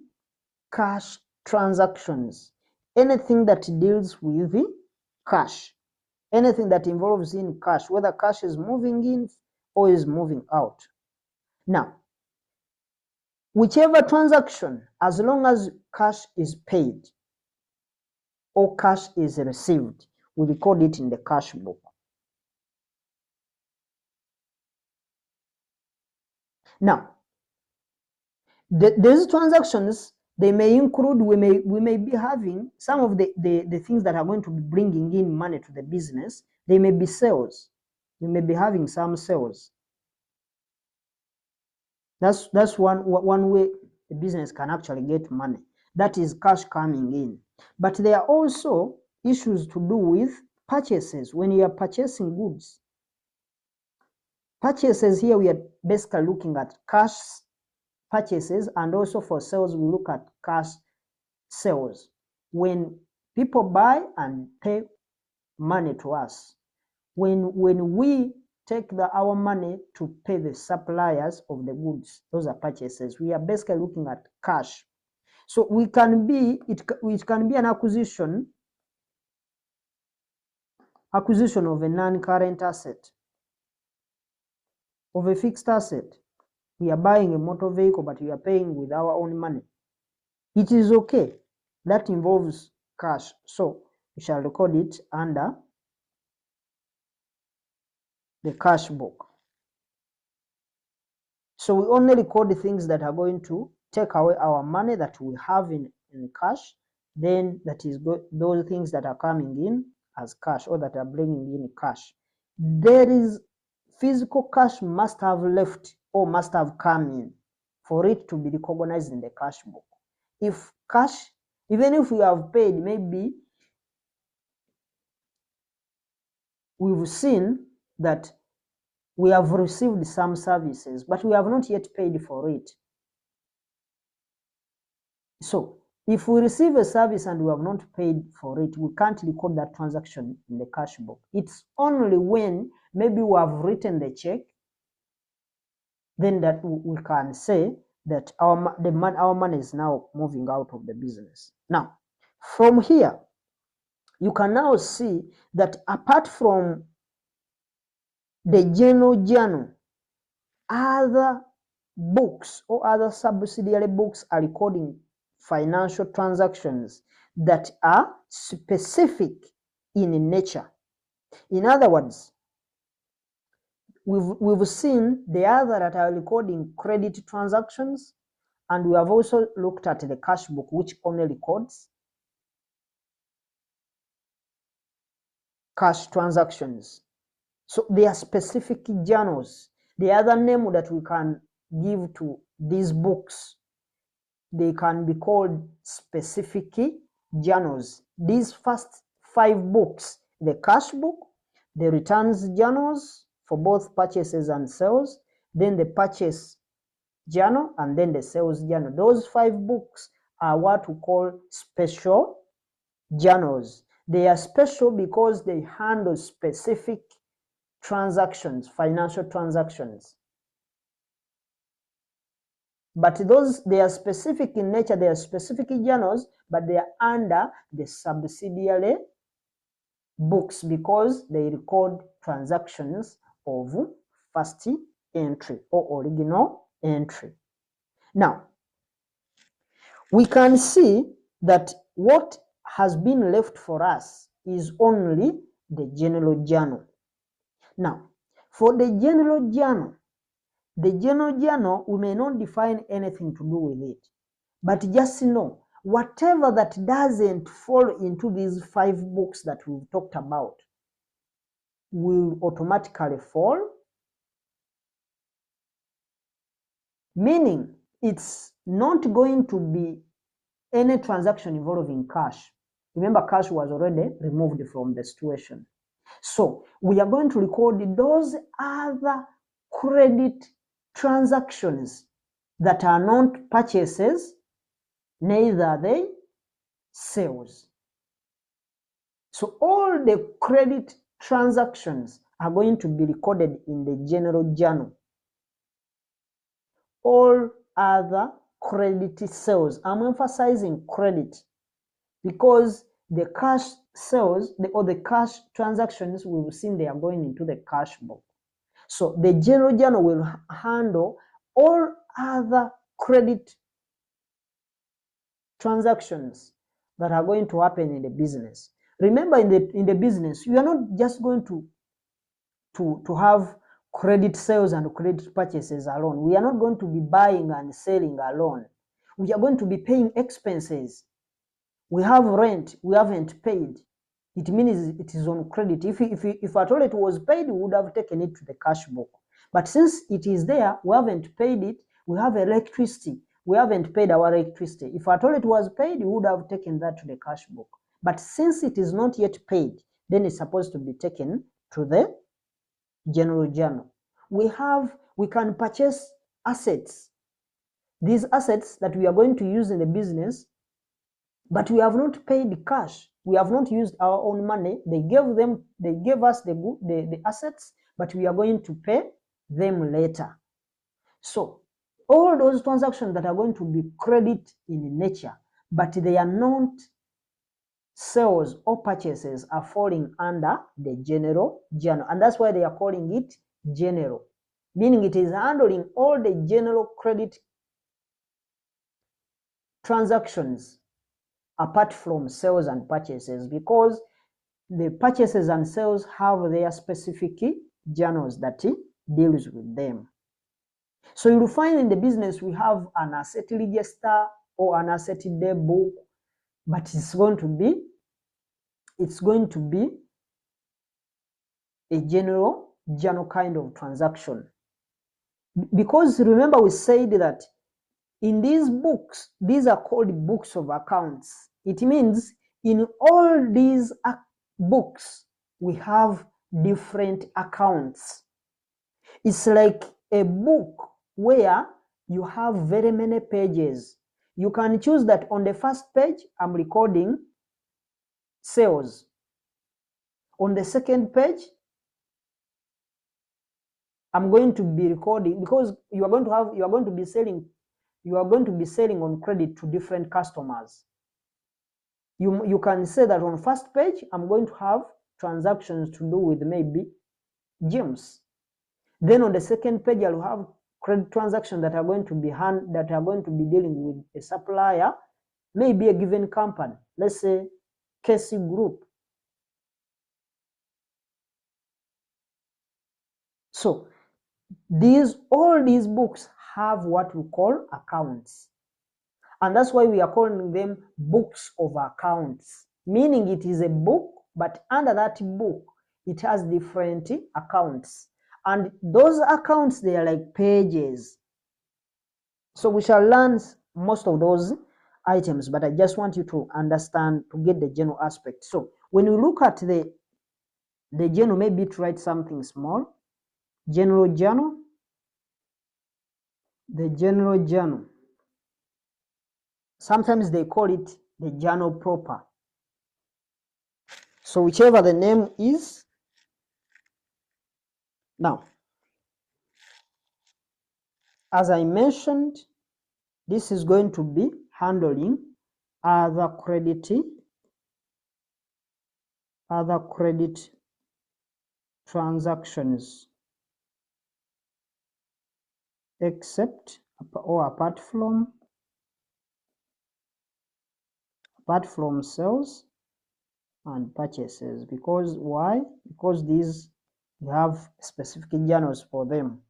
cash transactions. Anything that deals with cash, anything that involves in cash, whether cash is moving in or is moving out. Now, whichever transaction, as long as cash is paid or cash is received, we record it in the cash book. Now, these transactions, they may include, we may be having some of the things that are going to be bringing in money to the business. They may be sales. We may be having some sales. That's one way the business can actually get money. That is cash coming in. But there are also issues to do with purchases. When you are purchasing goods, purchases here, we are basically looking at cash purchases, and also for sales, we look at cash sales. When people buy and pay money to us, when we take our money to pay the suppliers of the goods, those are purchases. We are basically looking at cash. So it can be an acquisition of a non-current asset, of a fixed asset. We are buying a motor vehicle, but we are paying with our own money. It is okay. That involves cash. So we shall record it under the cash book. So we only record the things that are going to take away our money that we have in cash. Then that is those things that are coming in as cash, or that are bringing in cash. There is physical cash must have left or must have come in for it to be recognized in the cash book. If cash, even if we have paid, maybe we've seen that we have received some services, but we have not yet paid for it. So if we receive a service and we have not paid for it, we can't record that transaction in the cash book. It's only when maybe we have written the check, then that we can say that our money is now moving out of the business. Now, from here, you can now see that apart from the general journal, other books or other subsidiary books are recording financial transactions that are specific in nature. In other words, we've seen the other that are recording credit transactions, and we have also looked at the cash book, which only records cash transactions. So they are specific journals. The other name that we can give to these books, they can be called specific journals. These first 5 books, the cash book, the returns journals for both purchases and sales, then the purchase journal, and then the sales journal. Those 5 books are what we call special journals. They are special because they handle specific transactions, financial transactions. But those, they are specific in nature, they are specific journals, but they are under the subsidiary books because they record transactions of first entry or original entry. Now, we can see that what has been left for us is only the general journal. Now, for the general journal, we may not define anything to do with it, but just know whatever that doesn't fall into these 5 books that we've talked about will automatically fall, meaning it's not going to be any transaction involving cash. Remember, cash was already removed from the situation. So we are going to record those other credit transactions that are not purchases, neither are they sales. So all the credit transactions are going to be recorded in the general journal. All other credit sales, I'm emphasizing credit because the cash sales or the cash transactions, we've seen they are going into the cash book. So the general journal will handle all other credit transactions that are going to happen in the business. Remember, in the business, you are not just going to have credit sales and credit purchases alone. We are not going to be buying and selling alone. We are going to be paying expenses. We have rent, we haven't paid. It means it is on credit. If at all it was paid, we would have taken it to the cash book. But since it is there, we haven't paid it. We have electricity. We haven't paid our electricity. If at all it was paid, we would have taken that to the cash book. But since it is not yet paid, then it's supposed to be taken to the general journal. We can purchase assets. These assets that we are going to use in the business, but we have not paid cash. We have not used our own money. They gave us the assets, but we are going to pay them later. So all those transactions that are going to be credit in nature, but they are not sales or purchases, are falling under the general journal. And that's why they are calling it general, meaning it is handling all the general credit transactions apart from sales and purchases, because the purchases and sales have their specific journals that deals with them. So you'll find in the business we have an asset register or an asset day book, but it's going to be a general journal kind of transaction. Because remember, we said that in these books, these are called books of accounts. It means in all these books, we have different accounts. It's like a book where you have very many pages. You can choose that on the first page, I'm recording sales. On the second page, I'm going to be recording, because you are going to be selling on credit to different customers. You can say that on first page, I'm going to have transactions to do with maybe gyms. Then on the second page, I'll have credit transactions that are going to be dealing with a supplier, maybe a given company, let's say KC Group. So all these books have what we call accounts. And that's why we are calling them books of accounts, meaning it is a book, but under that book, it has different accounts. And those accounts, they are like pages. So we shall learn most of those items, but I just want you to understand, to get the general aspect. So when you look at the journal, maybe to write something small, general journal, the general journal. Sometimes they call it the journal proper. So whichever the name is. Now, as I mentioned, this is going to be handling other credit transactions, except or apart from sales and purchases. Because why? Because these, you have specific journals for them.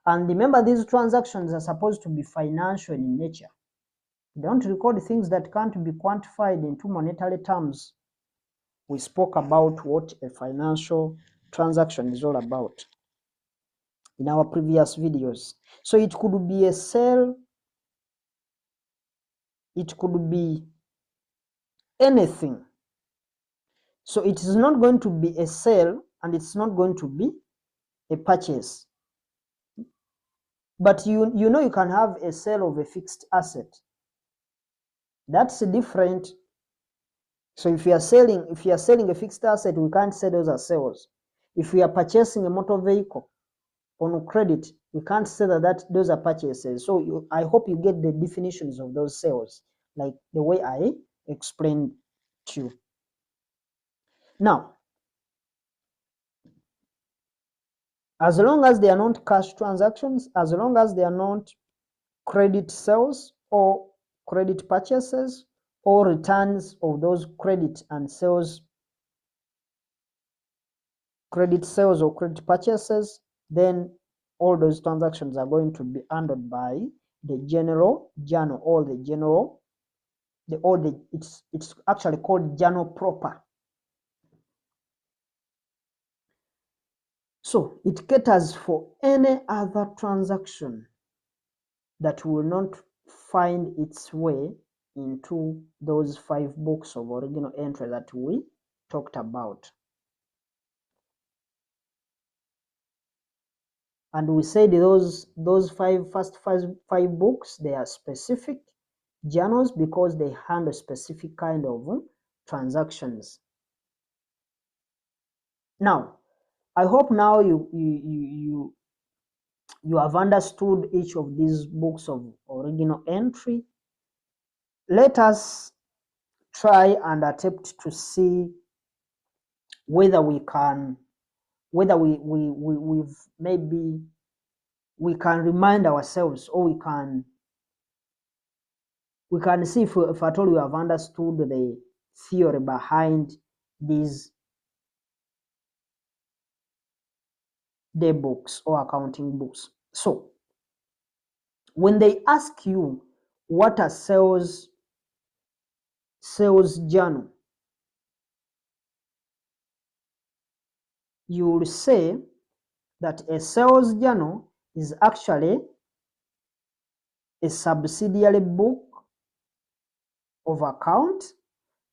And remember, these transactions are supposed to be financial in nature. Don't record things that can't be quantified into monetary terms. We spoke about what a financial transaction is all about in our previous videos. So it could be a sale, it could be anything. So it is not going to be a sale and it's not going to be a purchase. But you know you can have a sale of a fixed asset. That's different. So if you are selling a fixed asset, we can't say those are sales. If we are purchasing a motor vehicle on credit, we can't say that those are purchases. So I hope you get the definitions of those sales, like the way I explained to you. Now, as long as they are not cash transactions, as long as they are not credit sales or credit purchases or returns of those credit sales or credit purchases, then all those transactions are going to be handled by the general journal or the general, it's actually called journal proper. So it caters for any other transaction that will not find its way into those 5 books of original entry that we talked about. And we said those first five books, they are specific journals because they handle specific kind of transactions. Now, I hope now you have understood each of these books of original entry. Let us try and attempt to see whether we can, whether we've maybe we can remind ourselves, or we can see if at all we have understood the theory behind these day books or accounting books. So when they ask you what a sales journal, you will say that a sales journal is actually a subsidiary book of account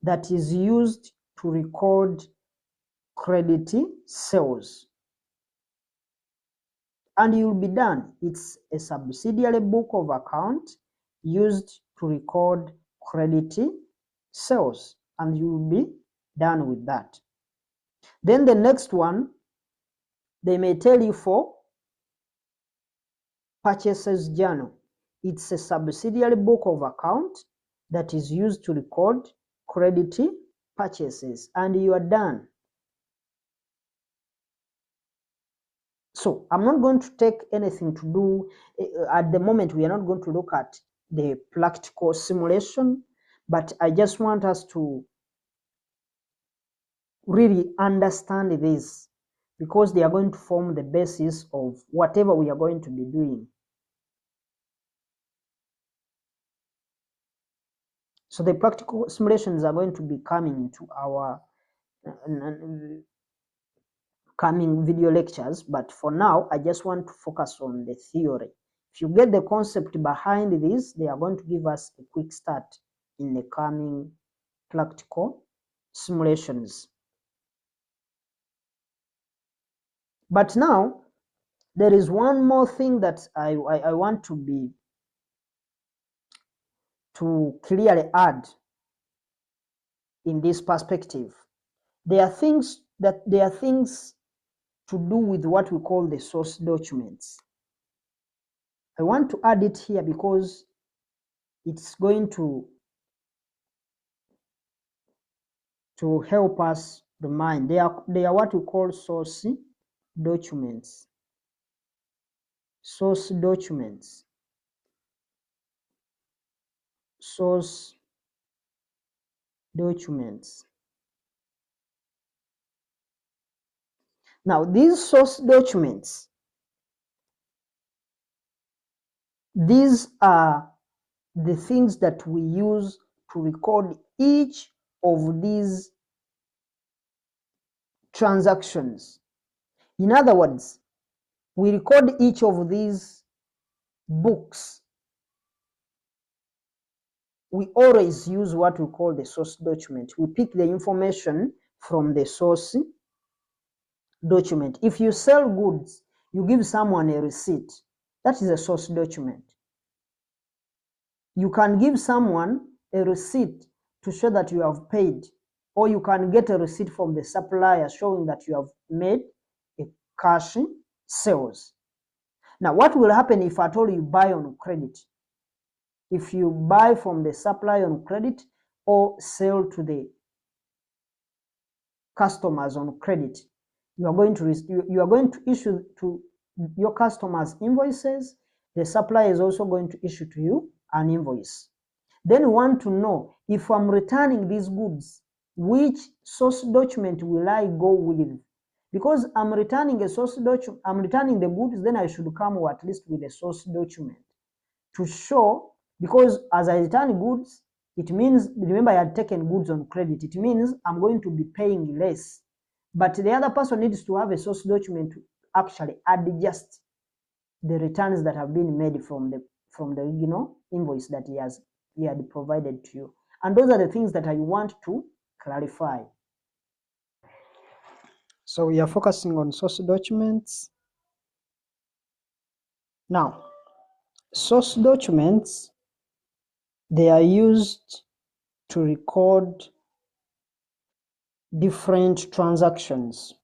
that is used to record credit sales. And you'll be done. It's a subsidiary book of account used to record credit sales, and you'll be done with that. Then the next one, they may tell you for purchases journal. It's a subsidiary book of account that is used to record credit purchases, and you are done. So I'm not going to take anything to do at the moment. We are not going to look at the practical simulation, but I just want us to really understand this, because they are going to form the basis of whatever we are going to be doing. So the practical simulations are going to be coming into our coming video lectures, but for now, I just want to focus on the theory. If you get the concept behind this, they are going to give us a quick start in the coming practical simulations. But now, there is one more thing that I want to clearly add in this perspective. There are things to do with what we call the source documents. I want to add it here because it's going to help us remind. They are what we call source documents. Source documents. Source documents. Now, these source documents, these are the things that we use to record each of these transactions. In other words, we record each of these books. We always use what we call the source document. We pick the information from the source document. If you sell goods, you give someone a receipt. That is a source document. You can give someone a receipt to show that you have paid, or you can get a receipt from the supplier showing that you have made a cash sales. Now, what will happen if at all you buy on credit? If you buy from the supplier on credit or sell to the customers on credit, you are going to issue to your customers invoices. The supplier is also going to issue to you an invoice. Then we want to know, if I'm returning these goods, which source document will I go with? Because I'm returning a source document, I'm returning the goods, then I should come at least with a source document to show, because as I return goods, it means, remember I had taken goods on credit, it means I'm going to be paying less. But the other person needs to have a source document to actually adjust the returns that have been made from the original invoice that he had provided to you. And those are the things that I want to clarify. So we are focusing on source documents. Now, source documents, they are used to record different transactions.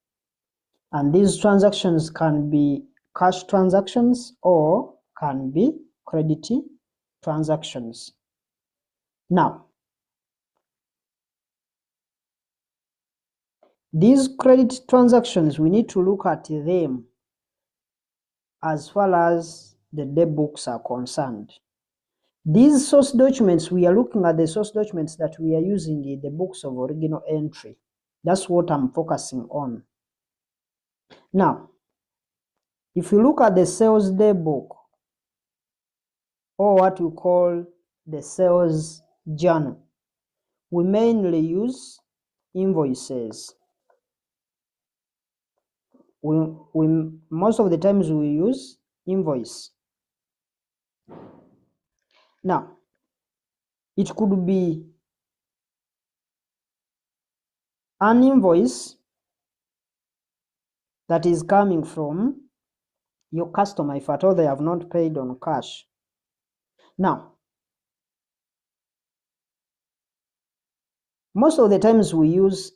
And these transactions can be cash transactions or can be credit transactions. Now, these credit transactions, we need to look at them as far as the debt books are concerned. These source documents, we are looking at the source documents that we are using in the books of original entry. That's what I'm focusing on. Now, if you look at the sales debt book, or what we call the sales journal, we mainly use invoices. Most of the times we use invoice. Now, it could be an invoice that is coming from your customer if at all they have not paid on cash. Now, most of the times we use,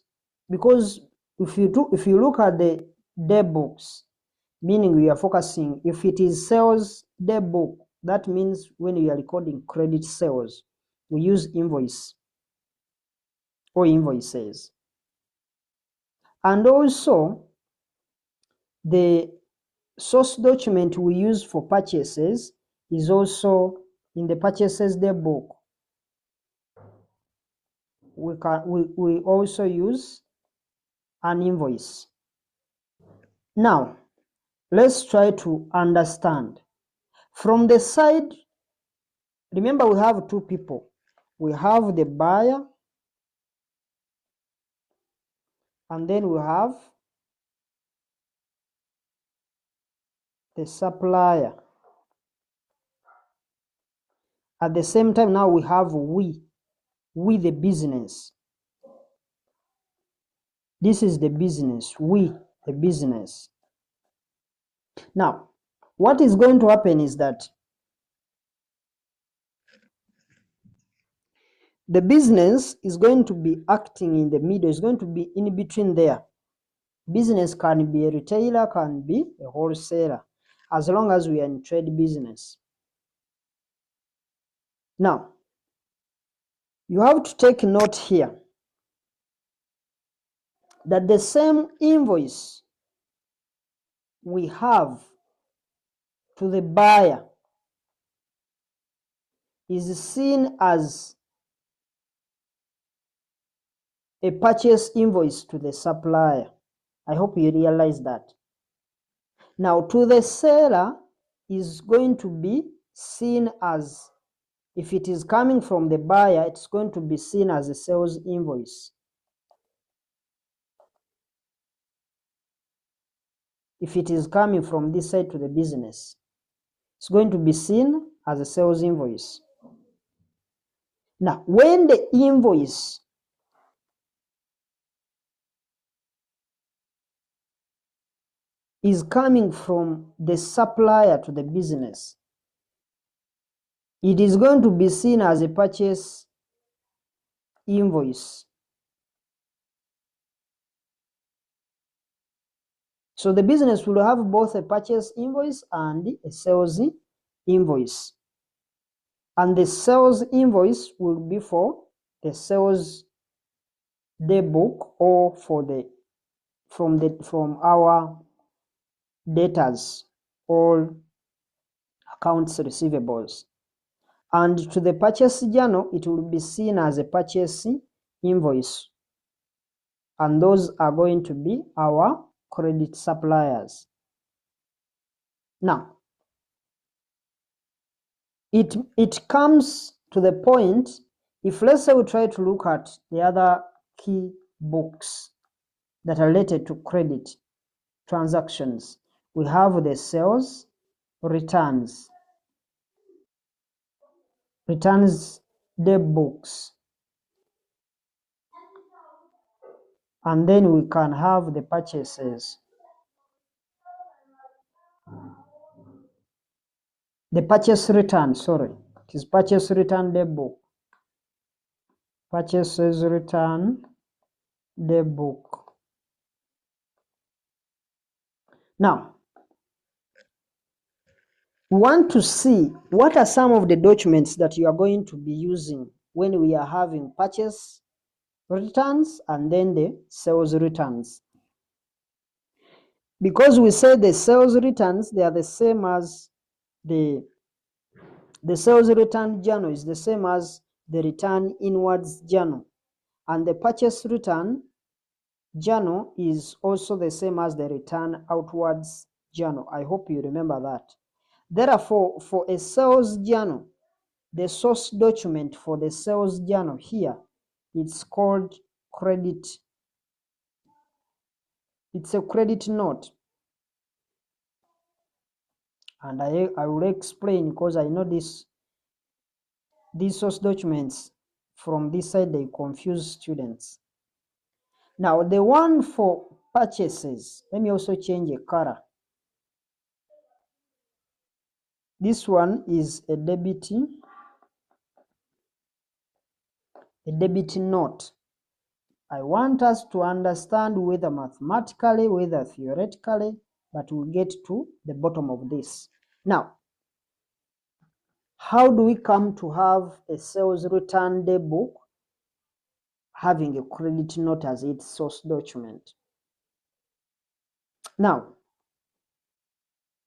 because if you look at the debt books, meaning we are focusing, if it is sales debt book, that means when we are recording credit sales, we use invoice or invoices. And also, the source document we use for purchases is also in the purchases debt book. We also use an invoice. Now, let's try to understand. From the side, remember we have two people. We have the buyer, and then we have the supplier. At the same time, now we have we the business. This is the business, we the business. Now, what is going to happen is that the business is going to be acting in the middle, is going to be in between there. Business can be a retailer, can be a wholesaler, as long as we are in trade business. Now, you have to take note here that the same invoice we have to the buyer is seen as a purchase invoice to the supplier. I hope you realize that. Now, to the seller is going to be seen as, if it is coming from the buyer, it's going to be seen as a sales invoice. If it is coming from this side to the business, it's going to be seen as a sales invoice. Now, when the invoice is coming from the supplier to the business, it is going to be seen as a purchase invoice. So the business will have both a purchase invoice and a sales invoice. And the sales invoice will be for the sales day book, or for the from our debtors or accounts receivables. And to the purchase journal, it will be seen as a purchase invoice. And those are going to be our credit suppliers. Now, it comes to the point, if let's say we try to look at the other key books that are related to credit transactions, we have the sales returns day books, and then we can have the purchases, the purchase return, sorry, it is purchase return day book, purchases return day book. Now, we want to see what are some of the documents that you are going to be using when we are having purchase returns and then the sales returns. Because we say the sales returns, they are the same as the sales return journal is the same as the return inwards journal, and the purchase return journal is also the same as the return outwards journal. I hope you remember that. Therefore, for a sales journal, the source document for the sales journal here, it's called credit. It's a credit note. And I will explain, because I know these source documents from this side, they confuse students. Now, the one for purchases, let me also change a color. This one is a debit note. I want us to understand whether mathematically, whether theoretically, but we'll get to the bottom of this. Now, how do we come to have a sales return day book having a credit note as its source document? Now,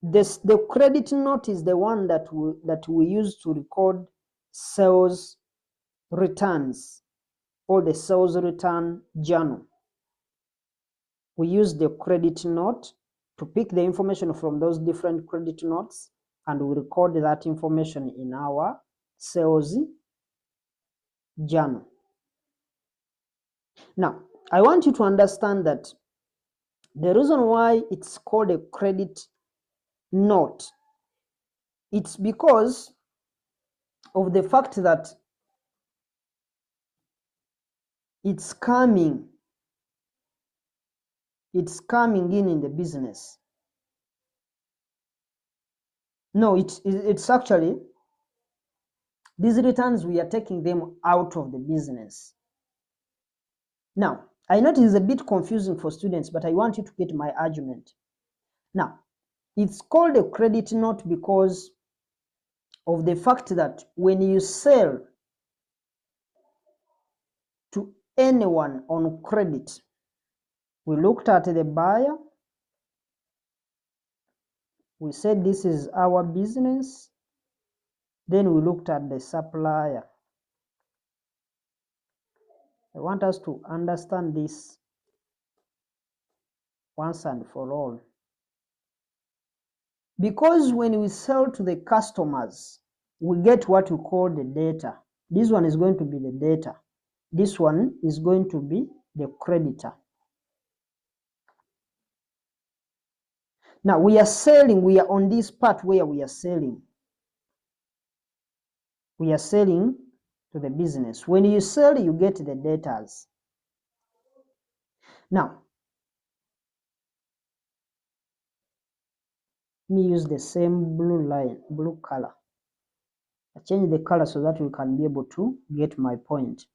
the credit note is the one that we use to record sales returns, or the sales return journal. We use the credit note to pick the information from those different credit notes, and we record that information in our sales journal. Now, I want you to understand that the reason why it's called a credit note, it's because of the fact that it's coming in the business. No, it's actually, these returns, we are taking them out of the business. Now, I know it is a bit confusing for students, but I want you to get my argument. Now, it's called a credit note because of the fact that when you sell to anyone on credit, we looked at the buyer, we said this is our business, then we looked at the supplier. I want us to understand this once and for all. Because when we sell to the customers, we get what we call the data. This one is going to be the data. This one is going to be the creditor. Now we are selling, we are on this part where we are selling. We are selling to the business. When you sell, you get the data. Now, let me use the same blue line, blue color. I change the color so that we can be able to get my point.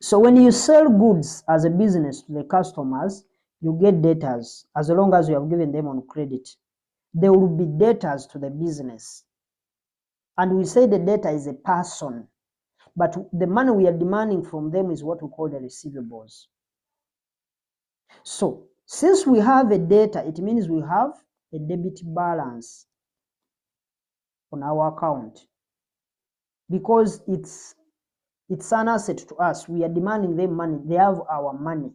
So when you sell goods as a business to the customers, you get data as long as you have given them on credit. There will be data to the business. And we say the data is a person, but the money we are demanding from them is what we call the receivables. So since we have a data, it means we have a debit balance on our account, because it's an asset to us. We are demanding them money. They have our money.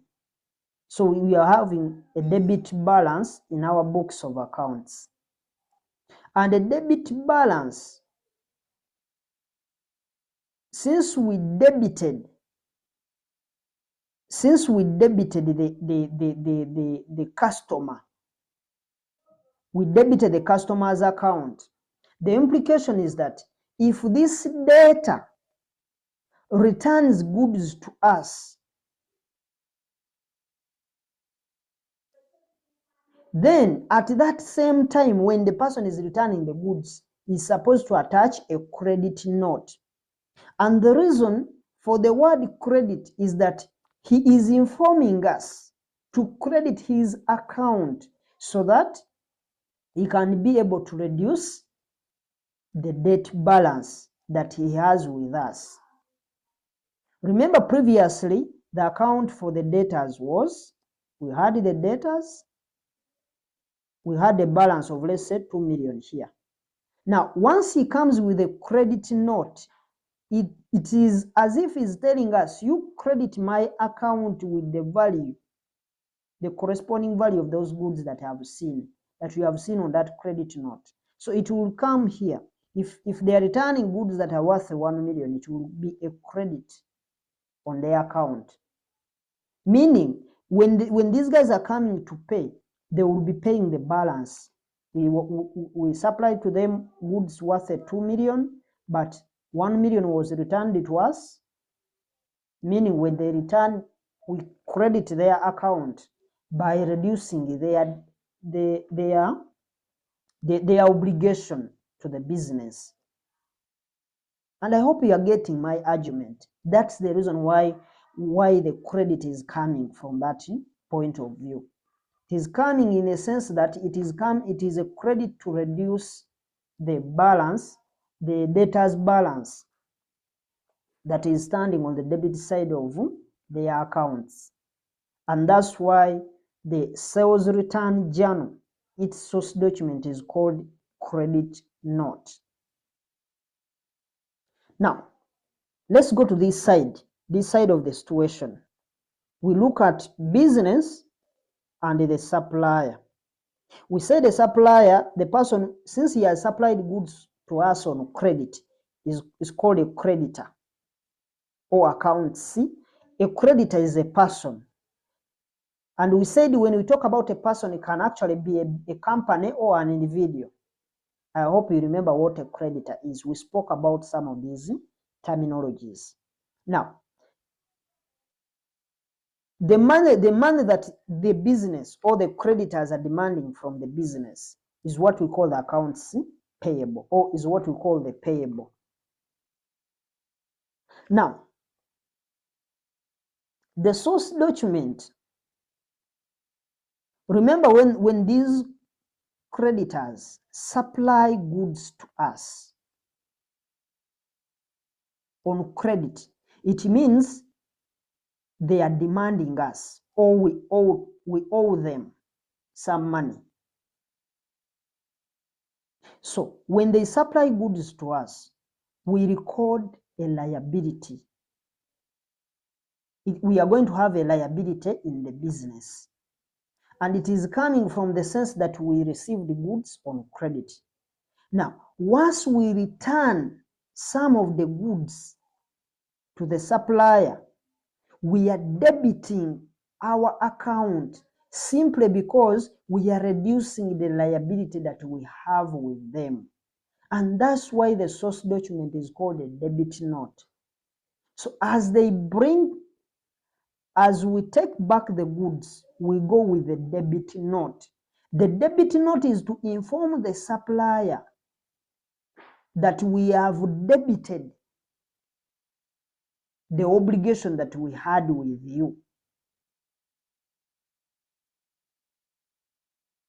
So we are having a debit balance in our books of accounts. And a debit balance, since we debited the customer, we debited the customer's account. The implication is that if this data returns goods to us, then at that same time when the person is returning the goods, is supposed to attach a credit note. And the reason for the word credit is that he is informing us to credit his account so that he can be able to reduce the debt balance that he has with us. Remember previously, the account for the debtors was, we had the debtors, we had a balance of, let's say, 2 million here. Now, once he comes with a credit note, it is as if he's telling us, you credit my account with the value, the corresponding value of those goods that you have seen on that credit note. So it will come here. If they are returning goods that are worth 1 million, it will be a credit on their account. Meaning, when these guys are coming to pay, they will be paying the balance. We supply to them goods worth 2 million, but 1 million was returned to us. Meaning, when they return, we credit their account by reducing their obligation to the business. And I hope you are getting my argument. That's the reason why the credit is coming from that point of view. It is coming in a sense that it is a credit to reduce the balance, the debtor's balance that is standing on the debit side of their accounts. And that's why the sales return journal, its source document is called credit note. Now, let's go to this side of the situation. We look at business and the supplier. We say the supplier, the person, since he has supplied goods to us on credit, is called a creditor or accountancy. A creditor is a person. And we said when we talk about a person, it can actually be a company or an individual. I hope you remember what a creditor is. We spoke about some of these terminologies. Now, the money that the business or the creditors are demanding from the business is what we call the accounts payable, or is what we call the payable. Now, the source document, remember when these creditors supply goods to us on credit, it means they are demanding us, or we owe them some money. So when they supply goods to us, we record a liability. We are going to have a liability in the business. And it is coming from the sense that we received the goods on credit. Now, once we return some of the goods to the supplier, we are debiting our account simply because we are reducing the liability that we have with them. And that's why the source document is called a debit note. So as we take back the goods, we go with the debit note. The debit note is to inform the supplier that we have debited the obligation that we had with you,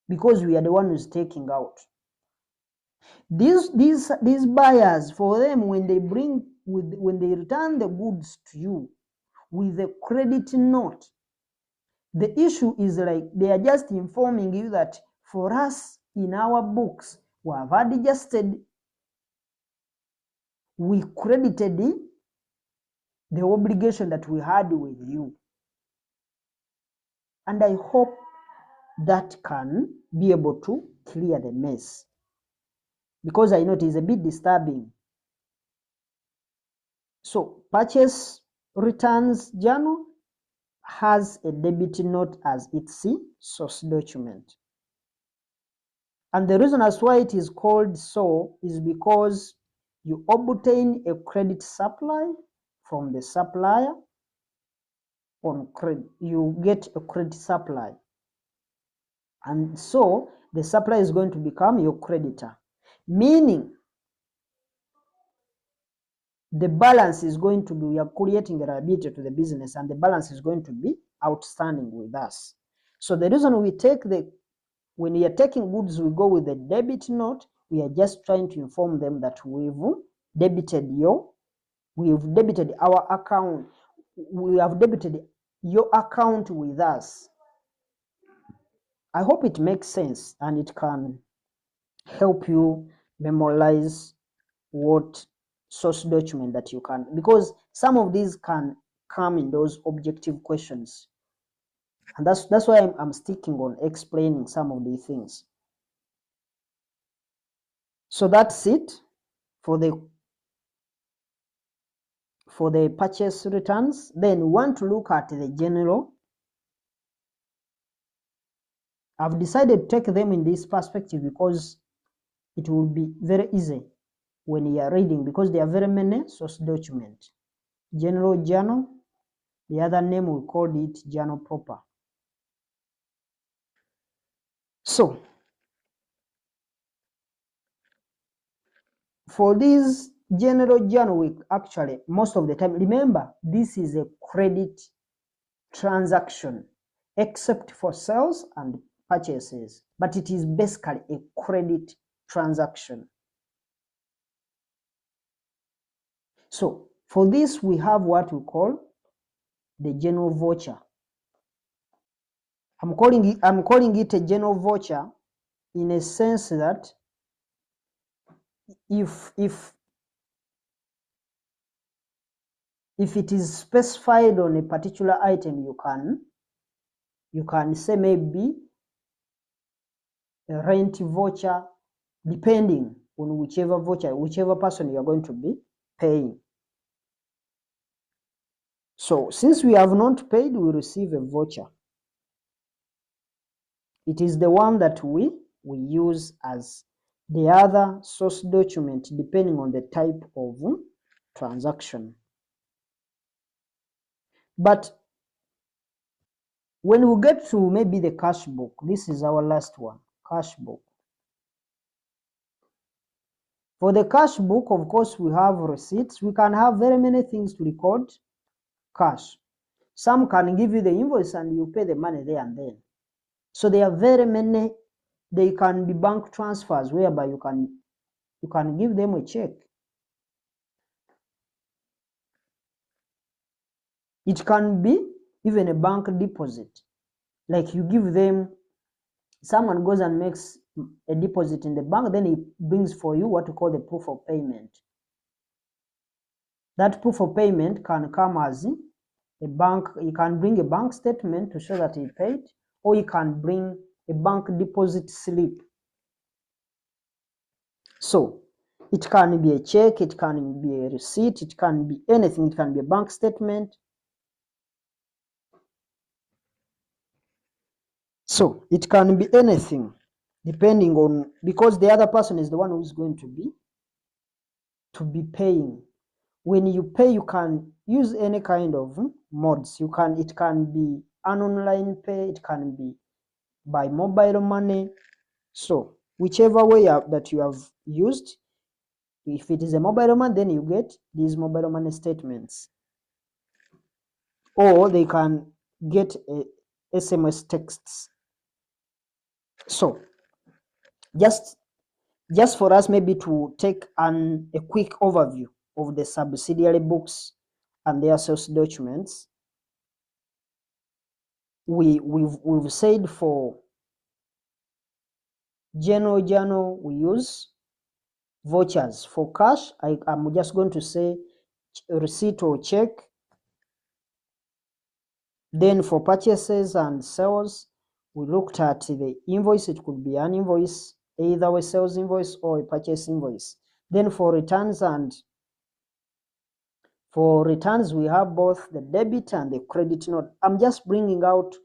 because we are the one who's taking out. These buyers, for them, when they return the goods to you with a credit note, the issue is like they are just informing you that for us in our books, we have adjusted, we credited the obligation that we had with you. And I hope that can be able to clear the mess, because I know it is a bit disturbing. So purchase returns journal has a debit note as its source document. And the reason as why it is called so is because you obtain a credit supply from the supplier on credit. You get a credit supply. And so the supplier is going to become your creditor, meaning the balance is going to be, we are creating a liability to the business, and the balance is going to be outstanding with us. So the reason we take when we are taking goods, we go with the debit note. We are just trying to inform them that we've debited our account. We have debited your account with us. I hope it makes sense and it can help you memorize what source document that you can, because some of these can come in those objective questions. And that's why I'm sticking on explaining some of these things. So that's it for the purchase returns. Then we want to look at the general. I've decided to take them in this perspective because it will be very easy when you are reading, because there are very many source documents. General journal, the other name we called it journal proper. So for this general journal, we actually, most of the time, remember, this is a credit transaction, except for sales and purchases, but it is basically a credit transaction. So for this, we have what we call the general voucher. I'm calling it a general voucher in a sense that if it is specified on a particular item, you can say maybe a rent voucher, depending on whichever person you are going to be paying. So since we have not paid, we receive a voucher. It is the one that we use as the other source document depending on the type of transaction. But when we get to maybe the cash book, this is our last one, cash book. For the cash book, of course, we have receipts. We can have very many things to record cash. Some can give you the invoice and you pay the money there and then. So there are very many. They can be bank transfers whereby you can give them a check. It can be even a bank deposit. Like you give them, someone goes and makes a deposit in the bank, then he brings for you what we call the proof of payment. That proof of payment can come as a bank. You can bring a bank statement to show that he paid, or you can bring a bank deposit slip. So it can be a check, it can be a receipt, it can be anything, it can be a bank statement. So it can be anything depending on, because the other person is the one who is going to be paying. When you pay, you can use any kind of modes. It can be an online pay, it can be by mobile money. So whichever way that you have used, if it is a mobile money, then you get these mobile money statements, or they can get SMS texts. So just for us maybe to take a quick overview of the subsidiary books and their source documents, we've said for general journal we use vouchers. For cash, I'm just going to say receipt or check. Then for purchases and sales, we looked at the invoice. It could be an invoice, either a sales invoice or a purchase invoice. Then for returns, we have both the debit and the credit note. I'm just bringing out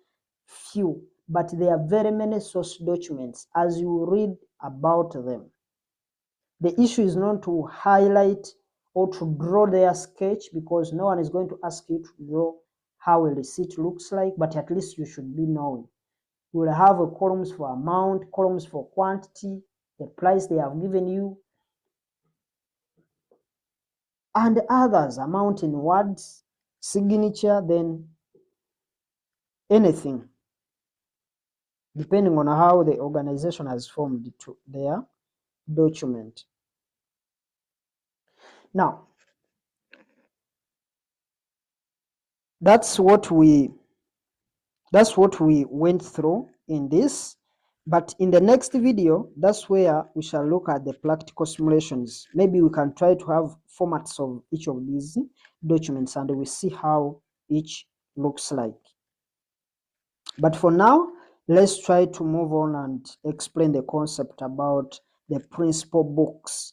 few, but there are very many source documents as you read about them. The issue is not to highlight or to draw their sketch, because no one is going to ask you to draw how a receipt looks like, but at least you should be knowing. You will have columns for amount, columns for quantity, the price they have given you, and others, amount in words, signature, then anything, depending on how the organization has formed their document. Now, that's what we went through in this, but in the next video, that's where we shall look at the practical simulations. Maybe we can try to have formats of each of these documents and we see how each looks like. But for now, let's try to move on and explain the concept about the principal books,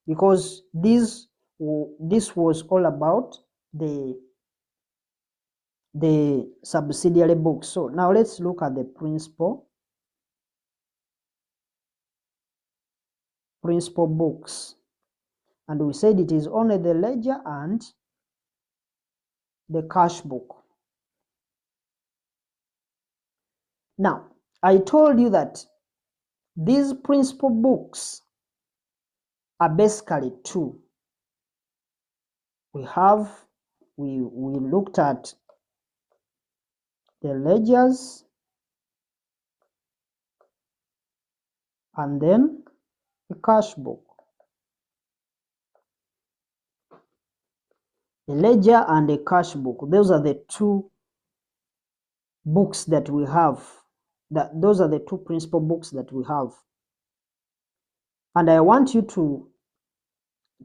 because this was all about the subsidiary books. So now let's look at the principal books, and we said it is only the ledger and the cash book. Now, I told you that these principal books are basically two. We looked at the ledgers and then the cash book. The ledger and the cash book, those are the two books that we have. Those are the two principal books that we have. And I want you to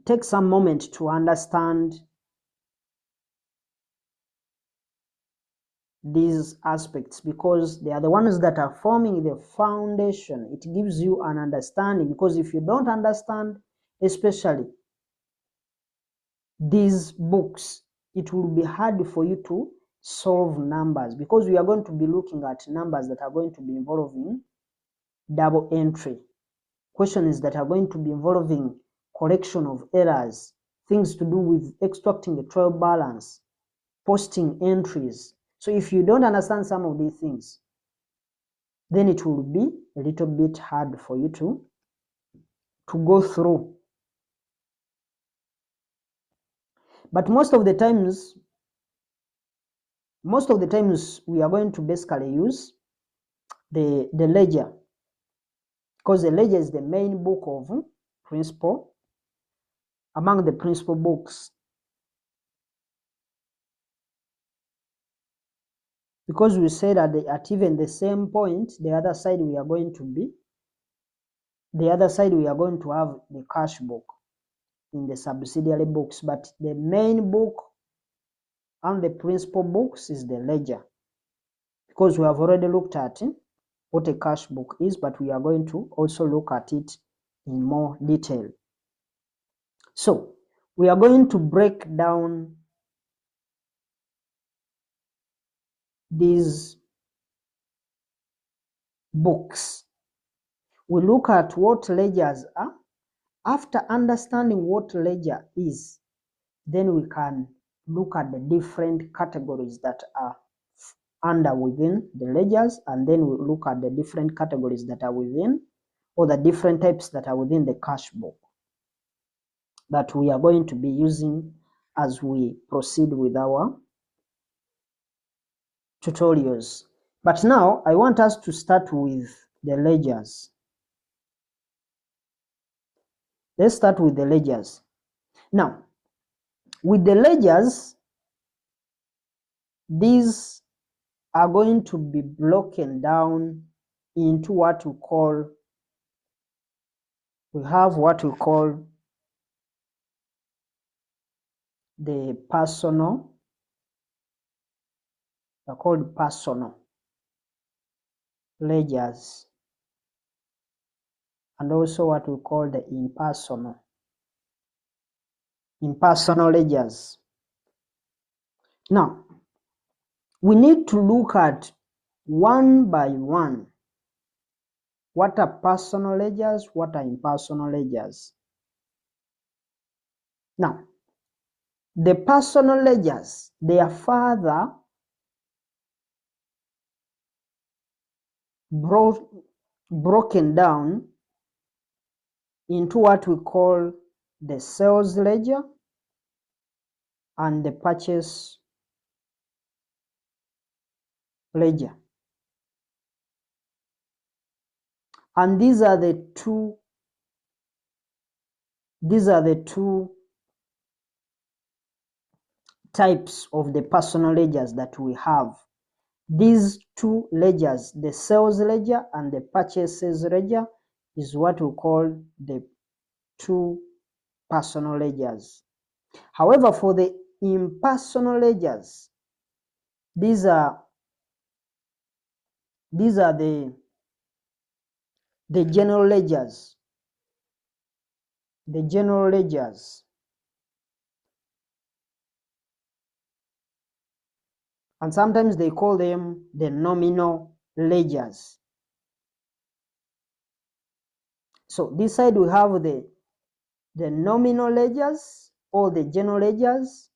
take some moment to understand these aspects because they are the ones that are forming the foundation. It gives you an understanding, because if you don't understand, especially these books, it will be hard for you to solve numbers, because we are going to be looking at numbers that are going to be involving double entry, questions that are going to be involving correction of errors, things to do with extracting the trial balance, posting entries. So if you don't understand some of these things, then it will be a little bit hard for you to go through. But most of the times we are going to basically use the ledger, because the ledger is the main book of principle among the principal books. Because we said at even the same point, the other side we are going to have the cash book in the subsidiary books, but the main book and the principal books is the ledger, because we have already looked at what a cash book is, but we are going to also look at it in more detail. So we are going to break down these books. We look at what ledgers are. After understanding what ledger is, then we can look at the different categories that are under within the ledgers, and then we look at the different categories that are within, or the different types that are within the cash book that we are going to be using as we proceed with our tutorials. But now I want us to start with the ledgers. Let's start with the ledgers. Now, with the ledgers, these are going to be broken down into what we call, the personal, they're called personal ledgers, and also what we call the impersonal ledgers. Now, we need to look at one by one what are personal ledgers, what are impersonal ledgers. Now, the personal ledgers, they are further broken down into what we call the sales ledger and the purchase ledger. And these are the two types of the personal ledgers that we have. These two ledgers, the sales ledger and the purchases ledger, is what we call the two personal ledgers. However, for the impersonal ledgers, these are the general ledgers. The general ledgers. And sometimes they call them the nominal ledgers. So this side we have the nominal ledgers, or the general ledgers,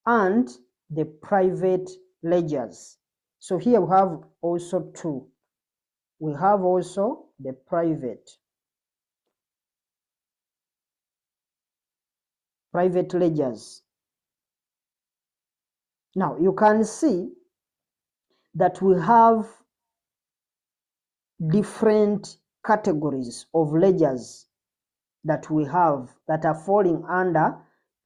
and the private ledgers. So here we have also two. We have also the private ledgers. Now you can see that we have different categories of ledgers that we have that are falling under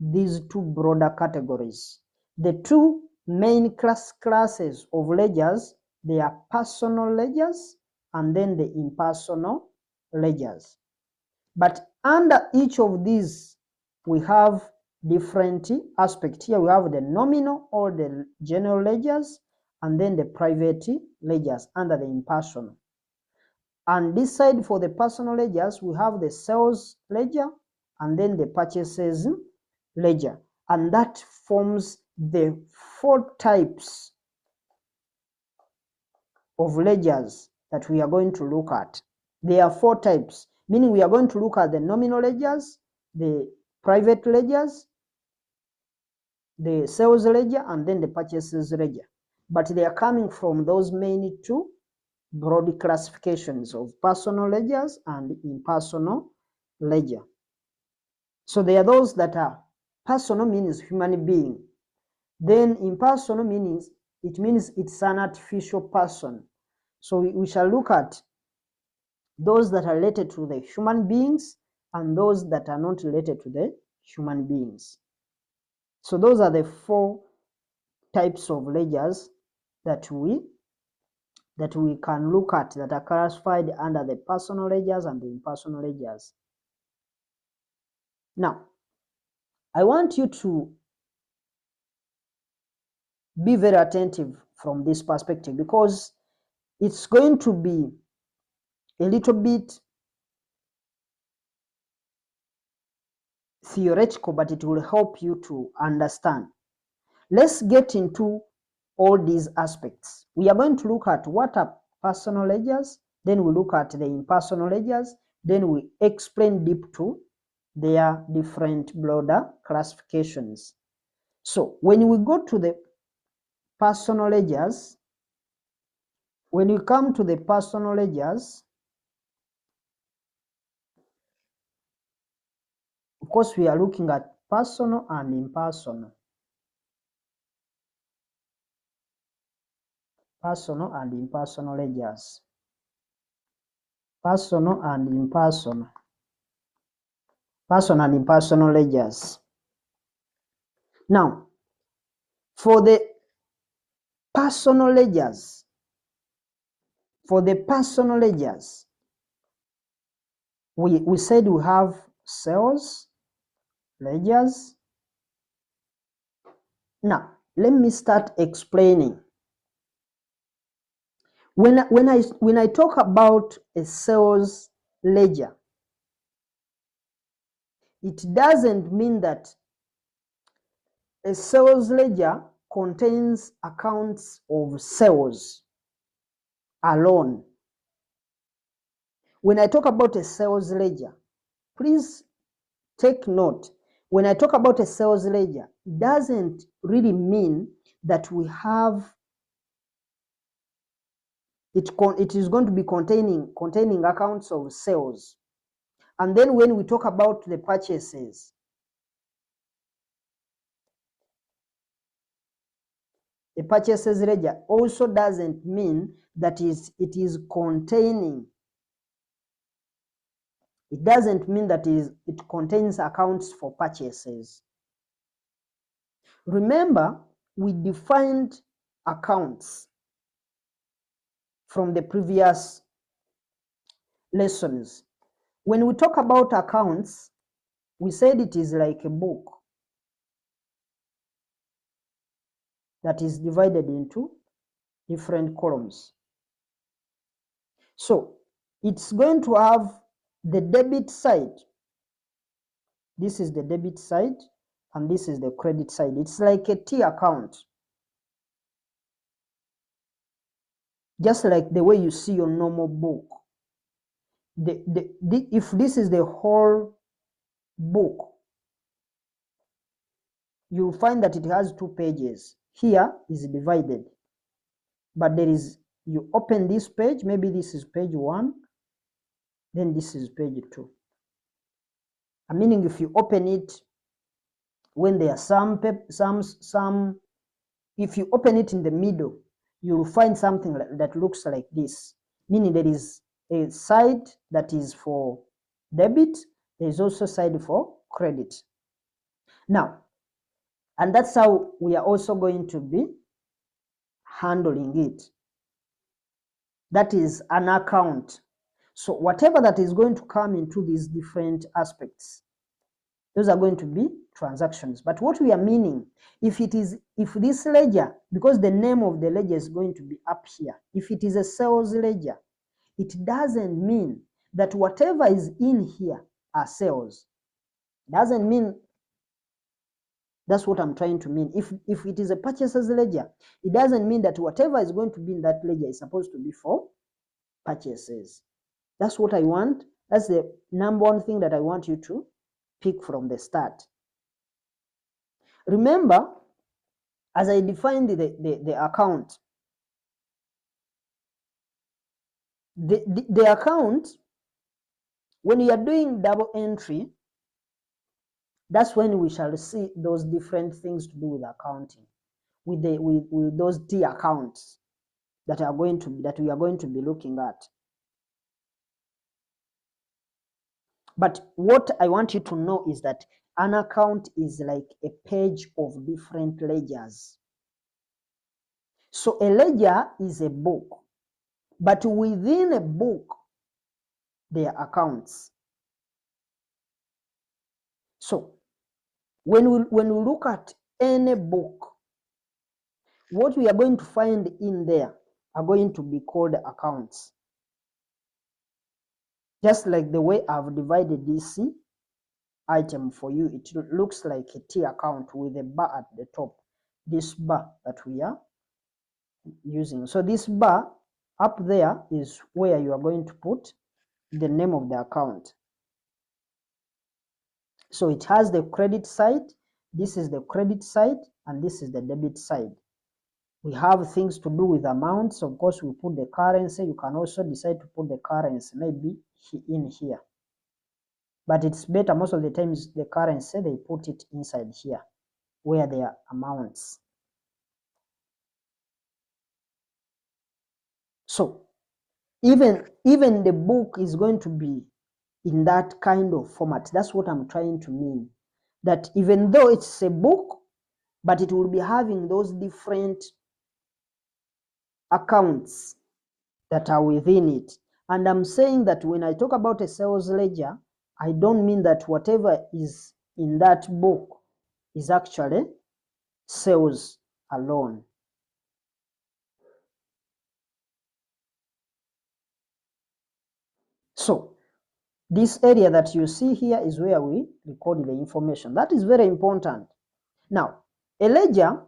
these two broader categories. The two main classes of ledgers, they are personal ledgers and then the impersonal ledgers. But under each of these, we have different aspects. Here we have the nominal or the general ledgers, and then the private ledgers under the impersonal. And this side for the personal ledgers, we have the sales ledger and then the purchases ledger. And that forms the 4 types of ledgers that we are going to look at. There are 4 types, meaning we are going to look at the nominal ledgers, the private ledgers, the sales ledger, and then the purchases ledger. But they are coming from those main 2 broad classifications of personal ledgers and impersonal ledger. So there are those that are personal, means human being. Then impersonal means it's an artificial person. So we shall look at those that are related to the human beings and those that are not related to the human beings. So those are the 4 types of ledgers that we can look at, that are classified under the personal ledgers and the impersonal ledgers. Now, I want you to be very attentive from this perspective, because it's going to be a little bit theoretical, but it will help you to understand. Let's get into all these aspects. We are going to look at what are personal ledgers, then we look at the impersonal ledgers, then we explain deep to their different broader classifications. So when we go to the personal ledgers, when we come to the personal ledgers, of course we are looking at personal and impersonal. Personal and impersonal ledgers. Personal and impersonal. Personal and impersonal ledgers. Now, for the personal ledgers, we said we have sales ledgers. Now, let me start explaining. When I talk about a sales ledger, it doesn't mean that a sales ledger contains accounts of sales alone. When I talk about a sales ledger, please take note. When I talk about a sales ledger, it doesn't really mean that we have it is going to be containing accounts of sales. And then when we talk about the purchases, the purchases ledger also doesn't mean that it is containing. It doesn't mean that it contains accounts for purchases. Remember, we defined accounts from the previous lessons. When we talk about accounts, we said it is like a book that is divided into different columns. So it's going to have the debit side. This is the debit side and this is the credit side. It's like a T account. Just like the way you see your normal book. If this is the whole book, you'll find that it has 2 pages. Here is divided. But you open this page, maybe this is page 1, then this is page 2. Meaning if you open it, when there are if you open it in the middle, you'll find something that looks like this. Meaning there is a side that is for debit, there is also a side for credit. Now, and that's how we are also going to be handling it. That is an account. So whatever that is going to come into these different aspects, Those are going to be transactions. But what we are meaning, if this ledger, because the name of the ledger is going to be up here, if it is a sales ledger, it doesn't mean that whatever is in here are sales. Doesn't mean, that's what I'm trying to mean. If it is a purchaser's ledger, it doesn't mean that whatever is going to be in that ledger is supposed to be for purchases. That's what I want. That's the number one thing that I want you to pick from the start. Remember, as I defined the account, the account, when you are doing double entry, that's when we shall see those different things to do with accounting, with those T accounts that we are going to be looking at. But what I want you to know is that an account is like a page of different ledgers. So a ledger is a book, but within a book, there are accounts. So when we look at any book, what we are going to find in there are going to be called accounts. Just like the way I've divided this item for you, it looks like a T account with a bar at the top, this bar that we are using. So this bar up there is where you are going to put the name of the account. So it has the credit side, this is the credit side, and this is the debit side. We have things to do with amounts. Of course, we put the currency. You can also decide to put the currency maybe in here. But it's better most of the times the currency, they put it inside here where there are amounts. So even the book is going to be in that kind of format. That's what I'm trying to mean. That even though it's a book, but it will be having those different accounts that are within it. And I'm saying that when I talk about a sales ledger, I don't mean that whatever is in that book is actually sales alone. So this area that you see here is where we record the information. That is very important. Now, a ledger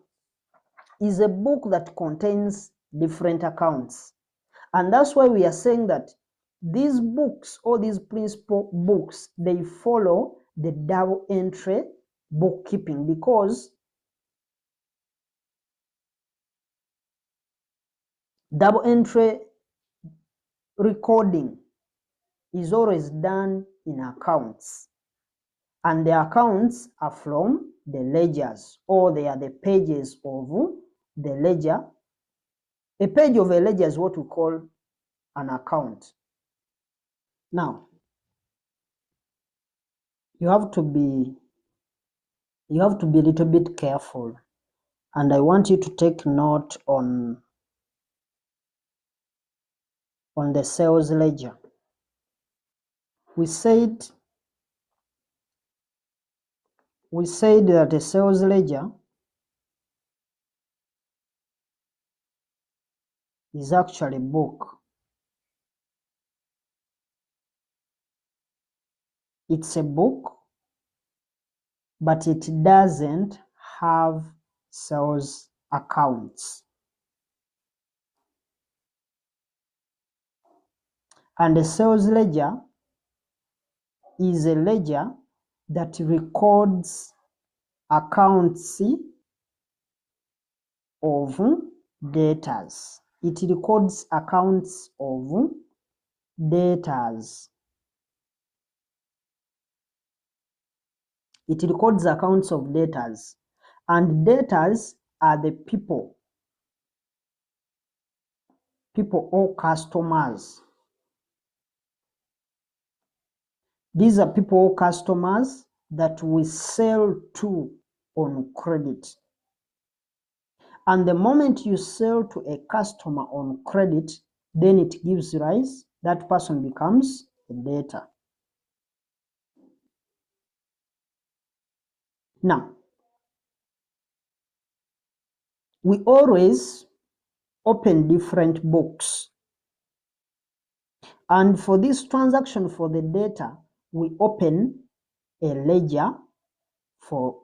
is a book that contains different accounts. And that's why we are saying that these books, all these principal books, they follow the double entry bookkeeping, because double entry recording is always done in accounts, and the accounts are from the ledgers, or they are the pages of the ledger. A page of a ledger is what we call an account. Now, you have to be a little bit careful, and I want you to take note on the sales ledger. We said that a sales ledger is actually a book. It's a book, but it doesn't have sales accounts. And a sales ledger is a ledger that records accounts of debtors. It records accounts of debtors. It records accounts of debtors. And debtors are the people or customers. These are people or customers that we sell to on credit. And the moment you sell to a customer on credit, then it gives rise, that person becomes a debtor. Now, we always open different books. And for this transaction for the data, we open a ledger for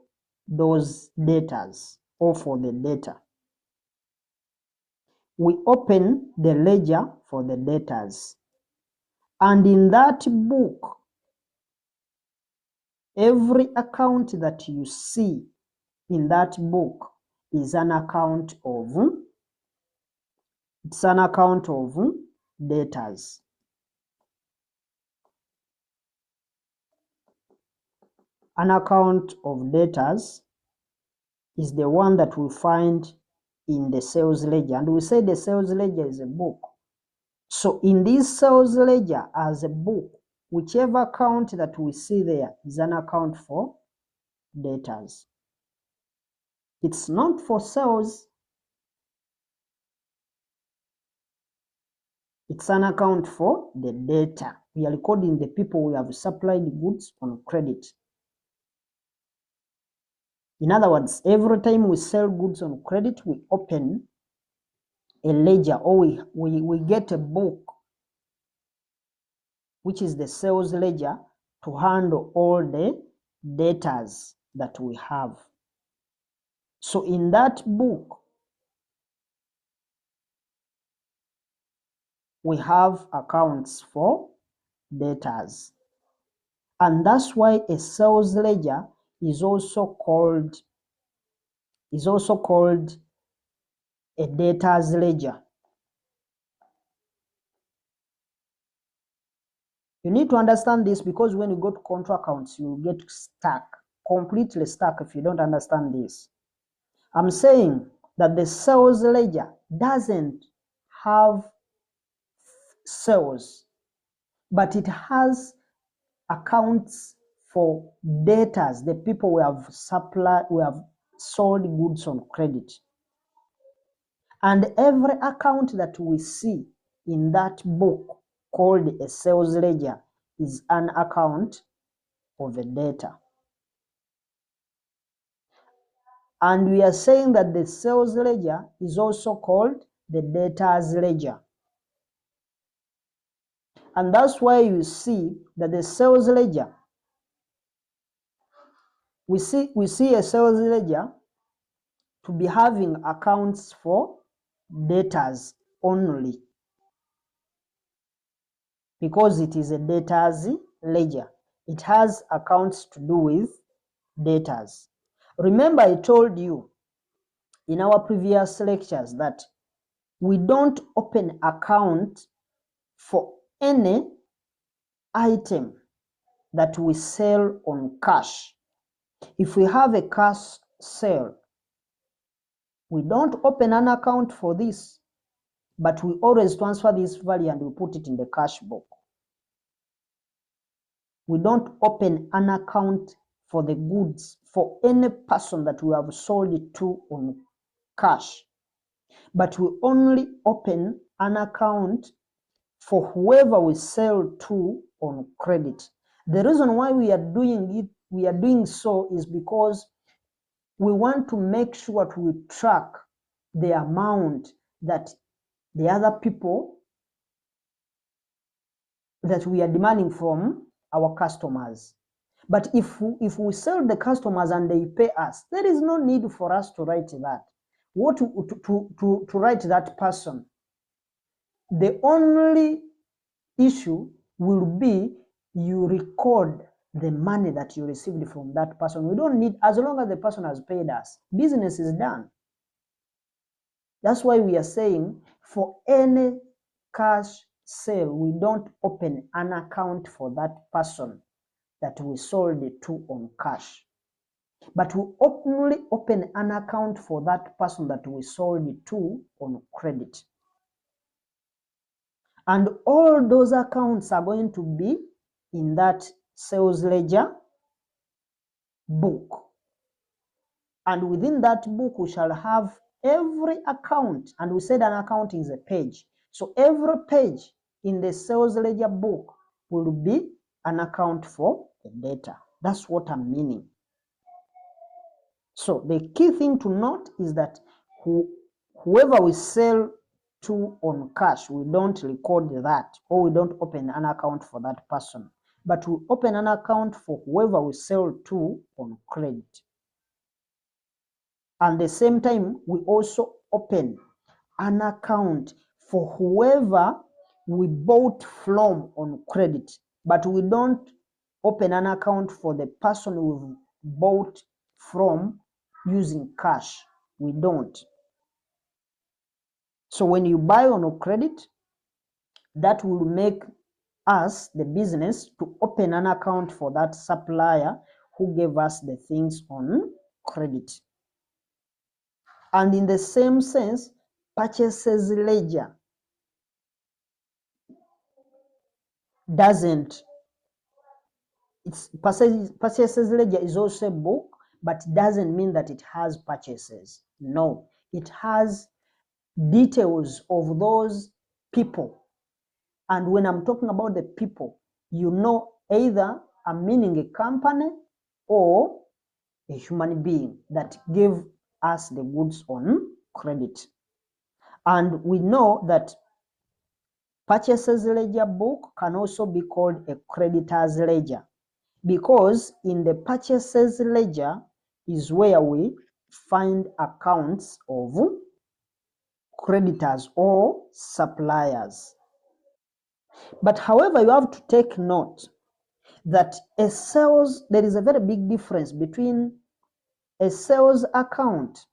those datas or for the data. We open the ledger for the datas. And in that book, every account that you see in that book is an account of datas. An account of datas is the one that we find in the sales ledger. And we say the sales ledger is a book. So in this sales ledger as a book, whichever account that we see there is an account for datas. It's not for sales. It's an account for the data. We are recording the people we have supplied goods on credit. In other words, every time we sell goods on credit, we open a ledger or we get a book, which is the sales ledger, to handle all the datas that we have. So in that book, we have accounts for datas. And that's why a sales ledger is also called a datas ledger. You need to understand this, because when you go to control accounts, you get stuck, completely stuck if you don't understand this. I'm saying that the sales ledger doesn't have sales, but it has accounts for debtors, the people we have sold goods on credit. And every account that we see in that book called a sales ledger is an account of a debtor. And we are saying that the sales ledger is also called the debtors ledger. And that's why you see that the sales ledger, we see a sales ledger to be having accounts for debtors only, because it is a debtors ledger. It has accounts to do with debtors. Remember, I told you in our previous lectures that we don't open account for any item that we sell on cash. If we have a cash sale, we don't open an account for this, but we always transfer this value and we put it in the cash book. We don't open an account for the goods for any person that we have sold it to on cash, but we only open an account for whoever we sell to on credit. The reason why we are doing so is because we want to make sure that we track the amount that the other people that we are demanding from our customers. But if we sell the customers and they pay us, there is no need for us to write that. To write that person. The only issue will be you record the money that you received from that person. We don't need, as long as the person has paid us, business is done. That's why we are saying for any cash sale, we don't open an account for that person that we sold it to on cash. But we only open an account for that person that we sold it to on credit. And all those accounts are going to be in that sales ledger book. And within that book, we shall have every account. And we said an account is a page. So every page in the sales ledger book will be an account for the data. That's what I'm meaning. So the key thing to note is that whoever we sell to on cash, we don't record that, or we don't open an account for that person, but we open an account for whoever we sell to on credit. And at the same time, we also open an account for whoever we bought from on credit, but we don't open an account for the person we've bought from using cash. We don't. So when you buy on a credit, that will make us, the business, to open an account for that supplier who gave us the things on credit. And in the same sense, purchases ledger doesn't, it's purchases ledger is also a book, but doesn't mean that it has purchases. No, it has details of those people. And when I'm talking about the people, you know, either I'm meaning a company or a human being that gave us the goods on credit. And we know that purchases ledger book can also be called a creditor's ledger, because in the purchases ledger is where we find accounts of creditors or suppliers. But however, you have to take note that a sales, there is a very big difference between a sales account.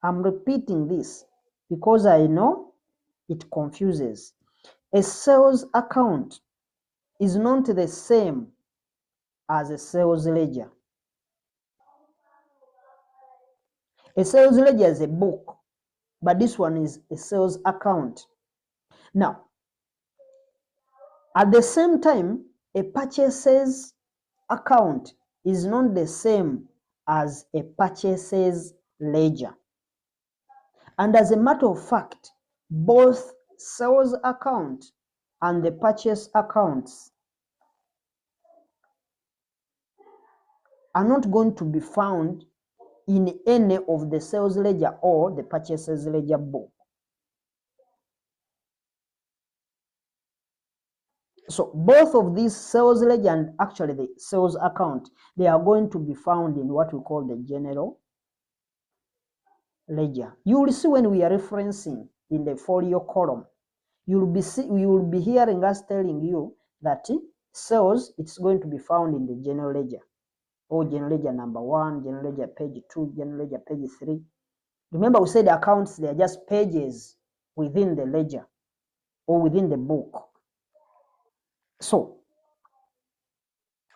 I'm repeating this because I know it confuses. A sales account is not the same as a sales ledger. A sales ledger is a book, but this one is a sales account. Now, at the same time, a purchases account is not the same as a purchases ledger. And as a matter of fact, both sales account and the purchase accounts are not going to be found in any of the sales ledger or the purchases ledger book. So both of these sales ledger and actually the sales account, they are going to be found in what we call the general ledger. You will see when we are referencing in the folio column, you will be hearing us telling you that sales, it's going to be found in the general ledger, or general ledger number 1, general ledger page 2, general ledger page 3. Remember, we said accounts, they are just pages within the ledger or within the book. So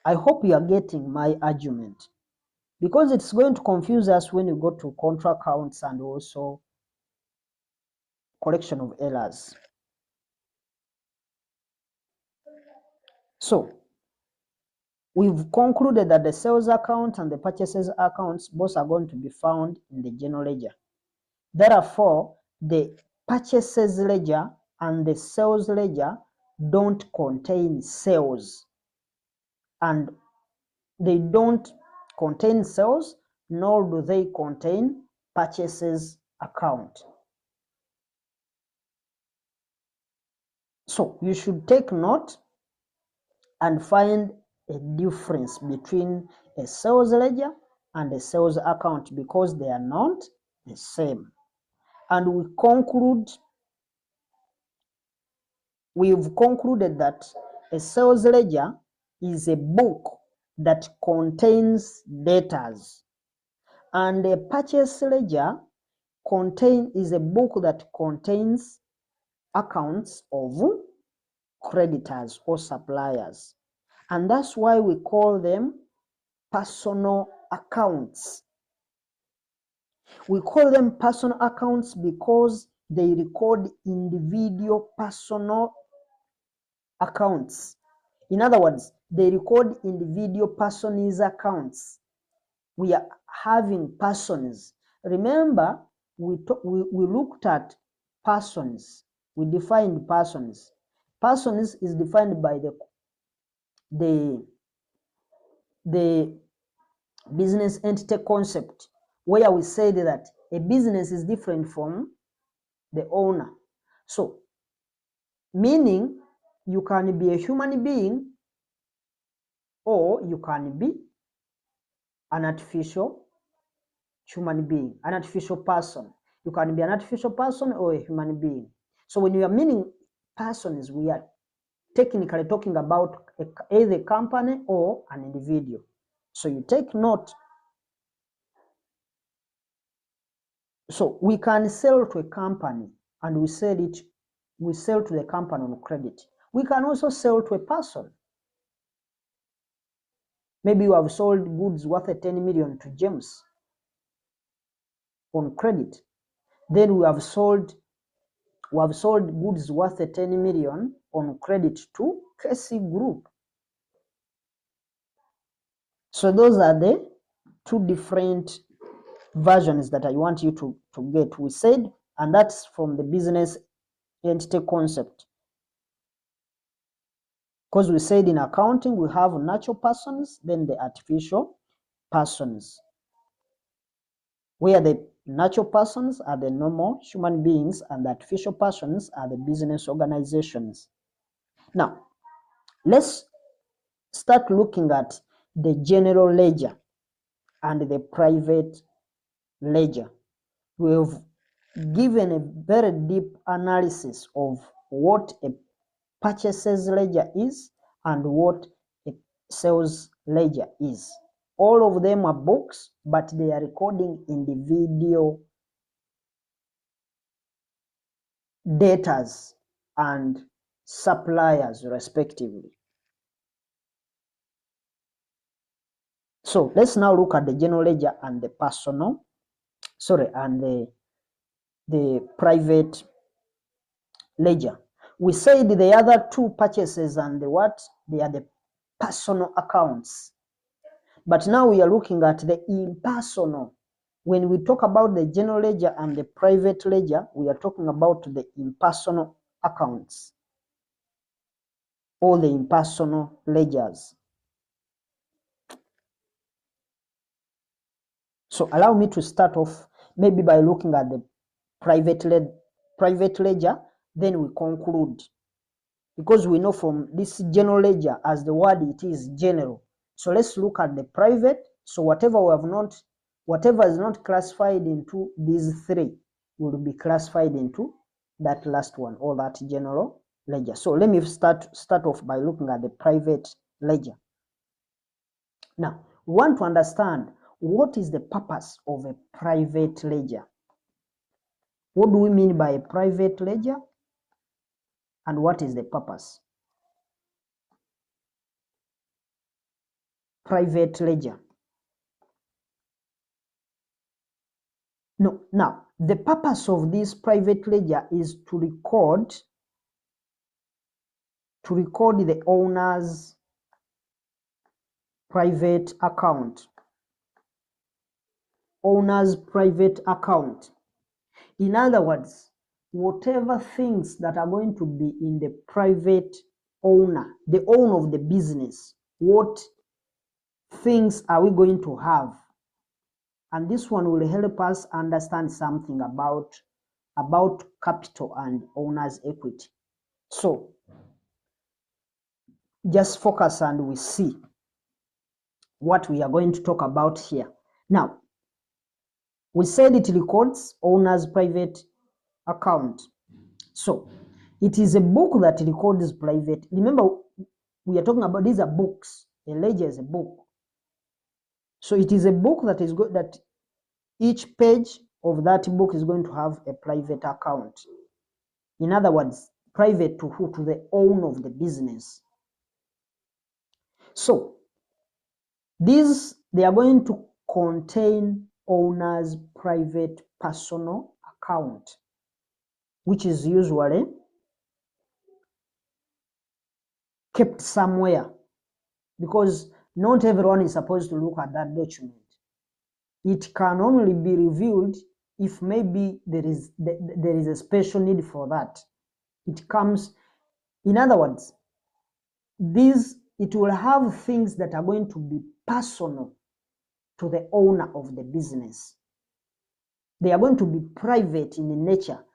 I hope you are getting my argument, because it's going to confuse us when you go to contra accounts and also correction of errors. So we've concluded that the sales account and the purchases accounts both are going to be found in the general ledger. Therefore, the purchases ledger and the sales ledger don't contain sales, and they don't contain sales, nor do they contain purchases account. So you should take note and find a difference between a sales ledger and a sales account, because they are not the same. And we've concluded that a sales ledger is a book that contains debtors, and a purchase ledger is a book that contains accounts of creditors or suppliers. And that's why we call them personal accounts. We call them personal accounts because they record individual personal accounts. In other words, they record individual persons' accounts. We are having persons. Remember, we looked at persons. We defined persons. Persons is defined by the business entity concept, where we said that a business is different from the owner. So, meaning you can be a human being or you can be an artificial human being, an artificial person. You can be an artificial person or a human being. So when we are meaning persons, we are technically talking about either a company or an individual. So you take note. So we can sell to a company and we sell to the company on credit. We can also sell to a person. Maybe you have sold goods worth 10 million to James on credit. Then we have sold goods worth 10 million on credit to Casey Group. So those are the two different versions that I want you to get. We said, and that's from the business entity concept. Because we said in accounting, we have natural persons, then the artificial persons, where the natural persons are the normal human beings and the artificial persons are the business organizations. Now, let's start looking at the general ledger and the private ledger. We've given a very deep analysis of what a purchases ledger is and what a sales ledger is. All of them are books, but they are recording individual debtors and suppliers respectively. So let's now look at the general ledger and the the private ledger. We said the other two purchases and the what? They are the personal accounts. But now we are looking at the impersonal. When we talk about the general ledger and the private ledger, we are talking about the impersonal accounts or the impersonal ledgers. So allow me to start off maybe by looking at the private ledger, then we conclude. Because we know from this general ledger, as the word it is general. So let's look at the private. So whatever is not classified into these three will be classified into that last one or that general ledger. So let me start off by looking at the private ledger. Now, we want to understand what is the purpose of a private ledger. What do we mean by a private ledger? And what is the purpose? Private ledger. No, now, the purpose of this private ledger is to record the owner's private account. Owner's private account. In other words, whatever things that are going to be in the private owner, the owner of the business, what things are we going to have? And this one will help us understand something about capital and owner's equity. So just focus and we see what we are going to talk about here. Now, we said it records owner's private account. So it is a book that records private. Remember, we are talking about these are books. A ledger is a book. So it is a book that is good, that each page of that book is going to have a private account. In other words, private to who? To the owner of the business. So they are going to contain owner's private personal account, which is usually kept somewhere, because not everyone is supposed to look at that document. It can only be revealed if maybe there is a special need for that. It comes, in other words, it will have things that are going to be personal to the owner of the business. They are going to be private in nature,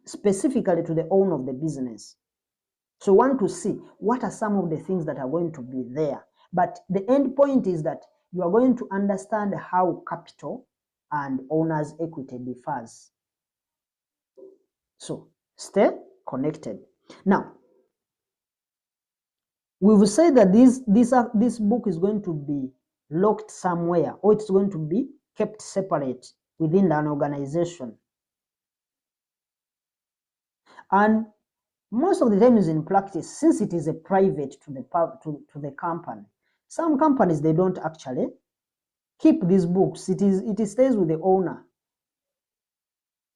specifically to the owner of the business. So we want to see what are some of the things that are going to be there. But the end point is that you are going to understand how capital and owner's equity differs. So stay connected. Now, we've said that this book is going to be locked somewhere, or it's going to be kept separate within an organization. And most of the time is in practice, since it is a private to the company. Some companies, they don't actually keep these books. It stays with the owner.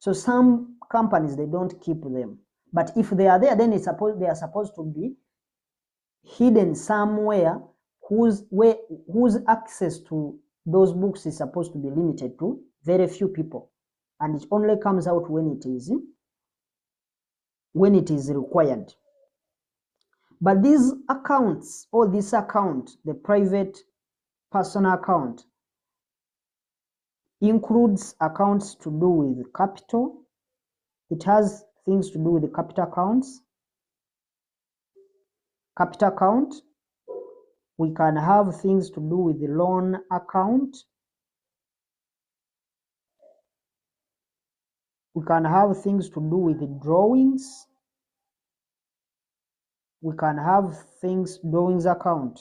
So some companies, they don't keep them. But if they are there, then they are supposed to be hidden somewhere whose access to those books is supposed to be limited to very few people. And it only comes out when it is required. But these accounts, or this account, the private personal account, includes accounts to do with capital. It has things to do with the capital accounts. Capital account. We can have things to do with the loan account. We can have things to do with the drawings. We can have drawings account.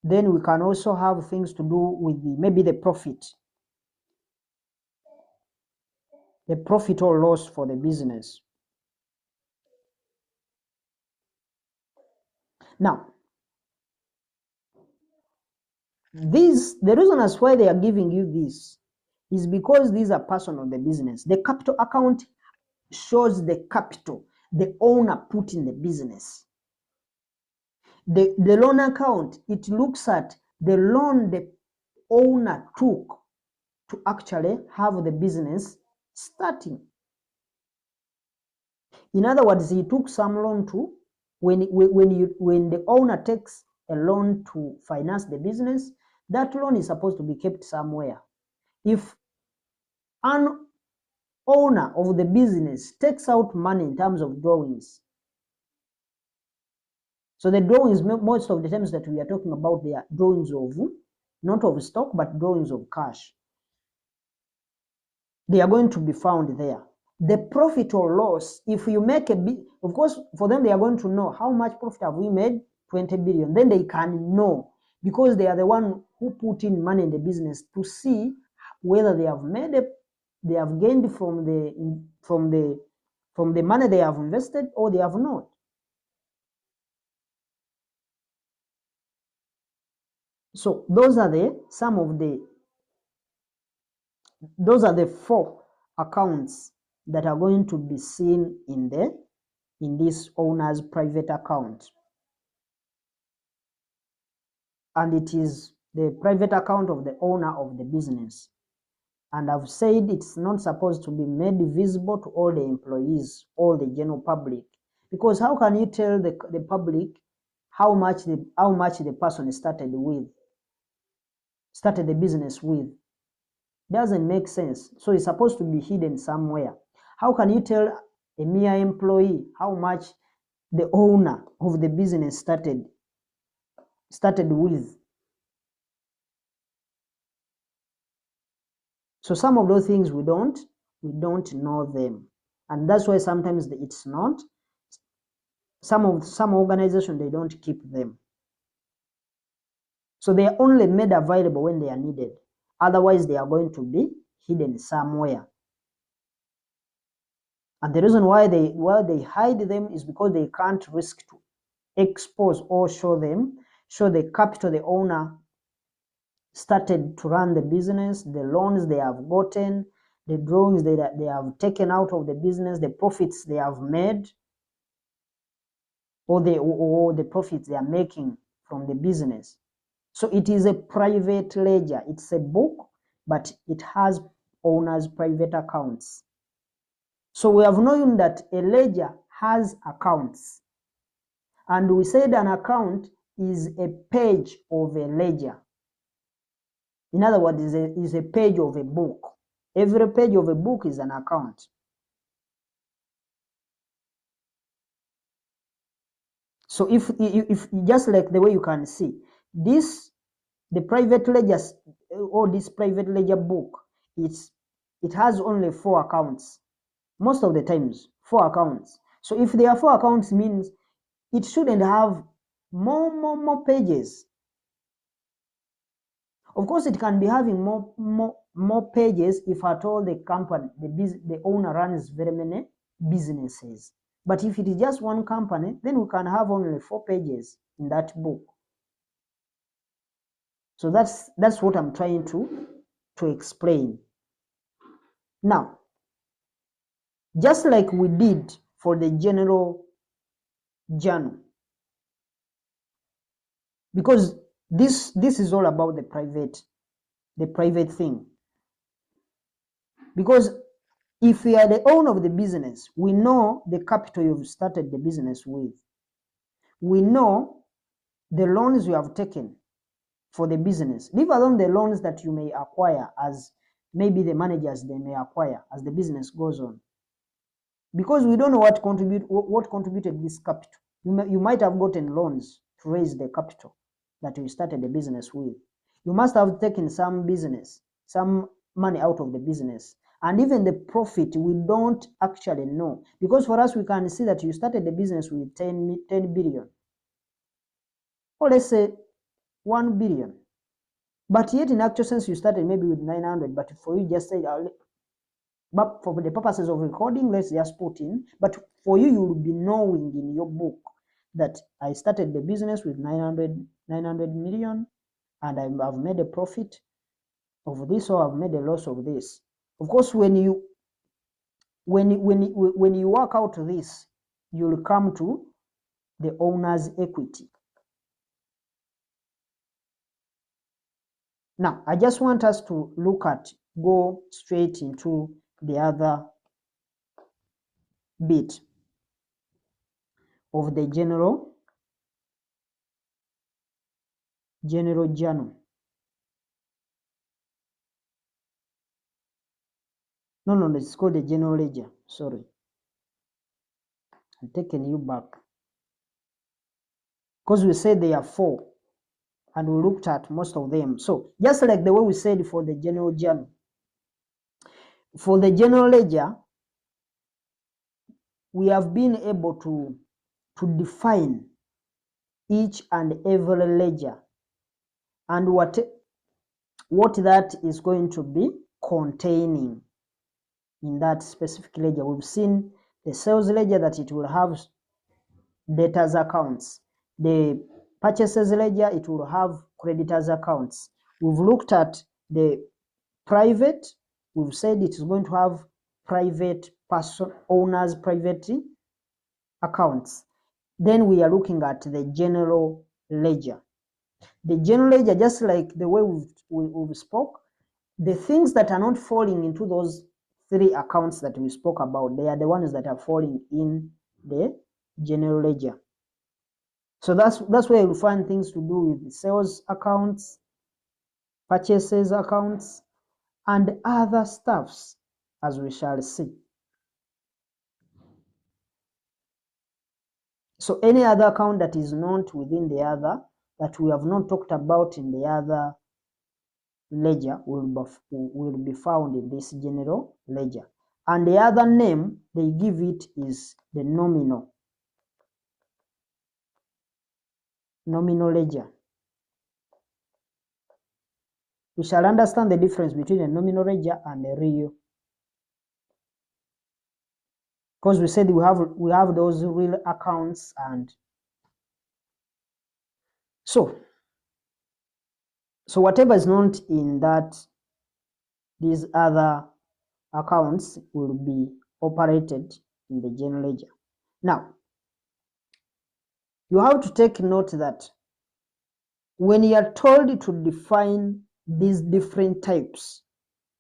Then we can also have things to do with maybe the profit. The profit or loss for the business. Now, the reason as why they are giving you this is because these are personal of the business. The capital account shows the capital the owner put in the business. The loan account, it looks at the loan the owner took to actually have the business starting. In other words, he took some loan to, when the owner takes a loan to finance the business, that loan is supposed to be kept somewhere. If an owner of the business takes out money in terms of drawings, so the drawings, most of the times that we are talking about, they are drawings of, not of stock, but drawings of cash. They are going to be found there. The profit or loss, if you make a bit, of course, for them, they are going to know how much profit have we made, 20 billion. Then they can know, because they are the one who put in money in the business, to see whether they have they have gained from the money they have invested, or they have not. So those are the 4 accounts that are going to be seen in this owner's private account. And it is the private account of the owner of the business. And I've said it's not supposed to be made visible to all the employees, all the general public, because how can you tell the public how much the person started the business with? Doesn't make sense. So it's supposed to be hidden somewhere. How can you tell a mere employee how much the owner of the business started with? So some of those things we don't know them, and that's why sometimes it's not. Some organizations, they don't keep them, so they are only made available when they are needed. Otherwise, they are going to be hidden somewhere. And the reason why they hide them is because they can't risk to expose or show the capital the owner started to run the business, the loans they have gotten, the drawings they have taken out of the business, the profits they have made, or the profits they are making from the business. So it is a private ledger. It's a book, but it has owner's private accounts. So we have known that a ledger has accounts. And we said an account is a page of a ledger. In other words, is a page of a book. Every page of a book is an account. So if just like the way you can see, the private ledgers or this private ledger book, it has only 4 accounts. Most of the times, 4 accounts. So if there are 4 accounts, means it shouldn't have more pages. Of course, it can be having more pages if at all the company, the owner runs very many businesses. But if it is just one company, then we can have only 4 pages in that book. So that's what I'm trying to explain. Now, just like we did for the general journal, because this is all about the private thing. Because if we are the owner of the business, we know the capital you've started the business with. We know the loans you have taken for the business. Leave alone the loans that you may acquire, as maybe the managers they may acquire as the business goes on. Because we don't know what contributed this capital. You might have gotten loans to raise the capital that you started the business with. You must have taken some money out of the business. And even the profit, we don't actually know. Because for us, we can see that you started the business with 10 billion. Or let's say 1 billion. But yet in actual sense, you started maybe with 900. But for you, just say, but for the purposes of recording, let's just put in. But for you, you will be knowing in your book that I started the business with 900 million, and I've made a profit of this, or I've made a loss of this. Of course, when you work out this, you'll come to the owner's equity. Now, I just want us to go straight into the other bit of the general journal. No, it's called the general ledger. Sorry. I'm taking you back. Because we said there are 4, and we looked at most of them. So, just like the way we said for the general journal, for the general ledger, we have been able to define each and every ledger and what that is going to be containing in that specific ledger. We've seen the sales ledger, that it will have debtors accounts. The purchases ledger, it will have creditors accounts. We've looked at the private. We've said it is going to have private person owners, private accounts. Then we are looking at the general ledger. The general ledger, just like the way we've spoke, the things that are not falling into those 3 accounts that we spoke about, they are the ones that are falling in the general ledger. So that's where you'll find things to do with sales accounts, purchases accounts, and other stuffs, as we shall see. So any other account that is not within the other, that we have not talked about in the other ledger, will be found in this general ledger. And the other name they give it is the nominal ledger. We shall understand the difference between a nominal ledger and a real. Because we said we have those real accounts, and so whatever is not in these other accounts will be operated in the general ledger. Now, you have to take note that when you are told to define these different types,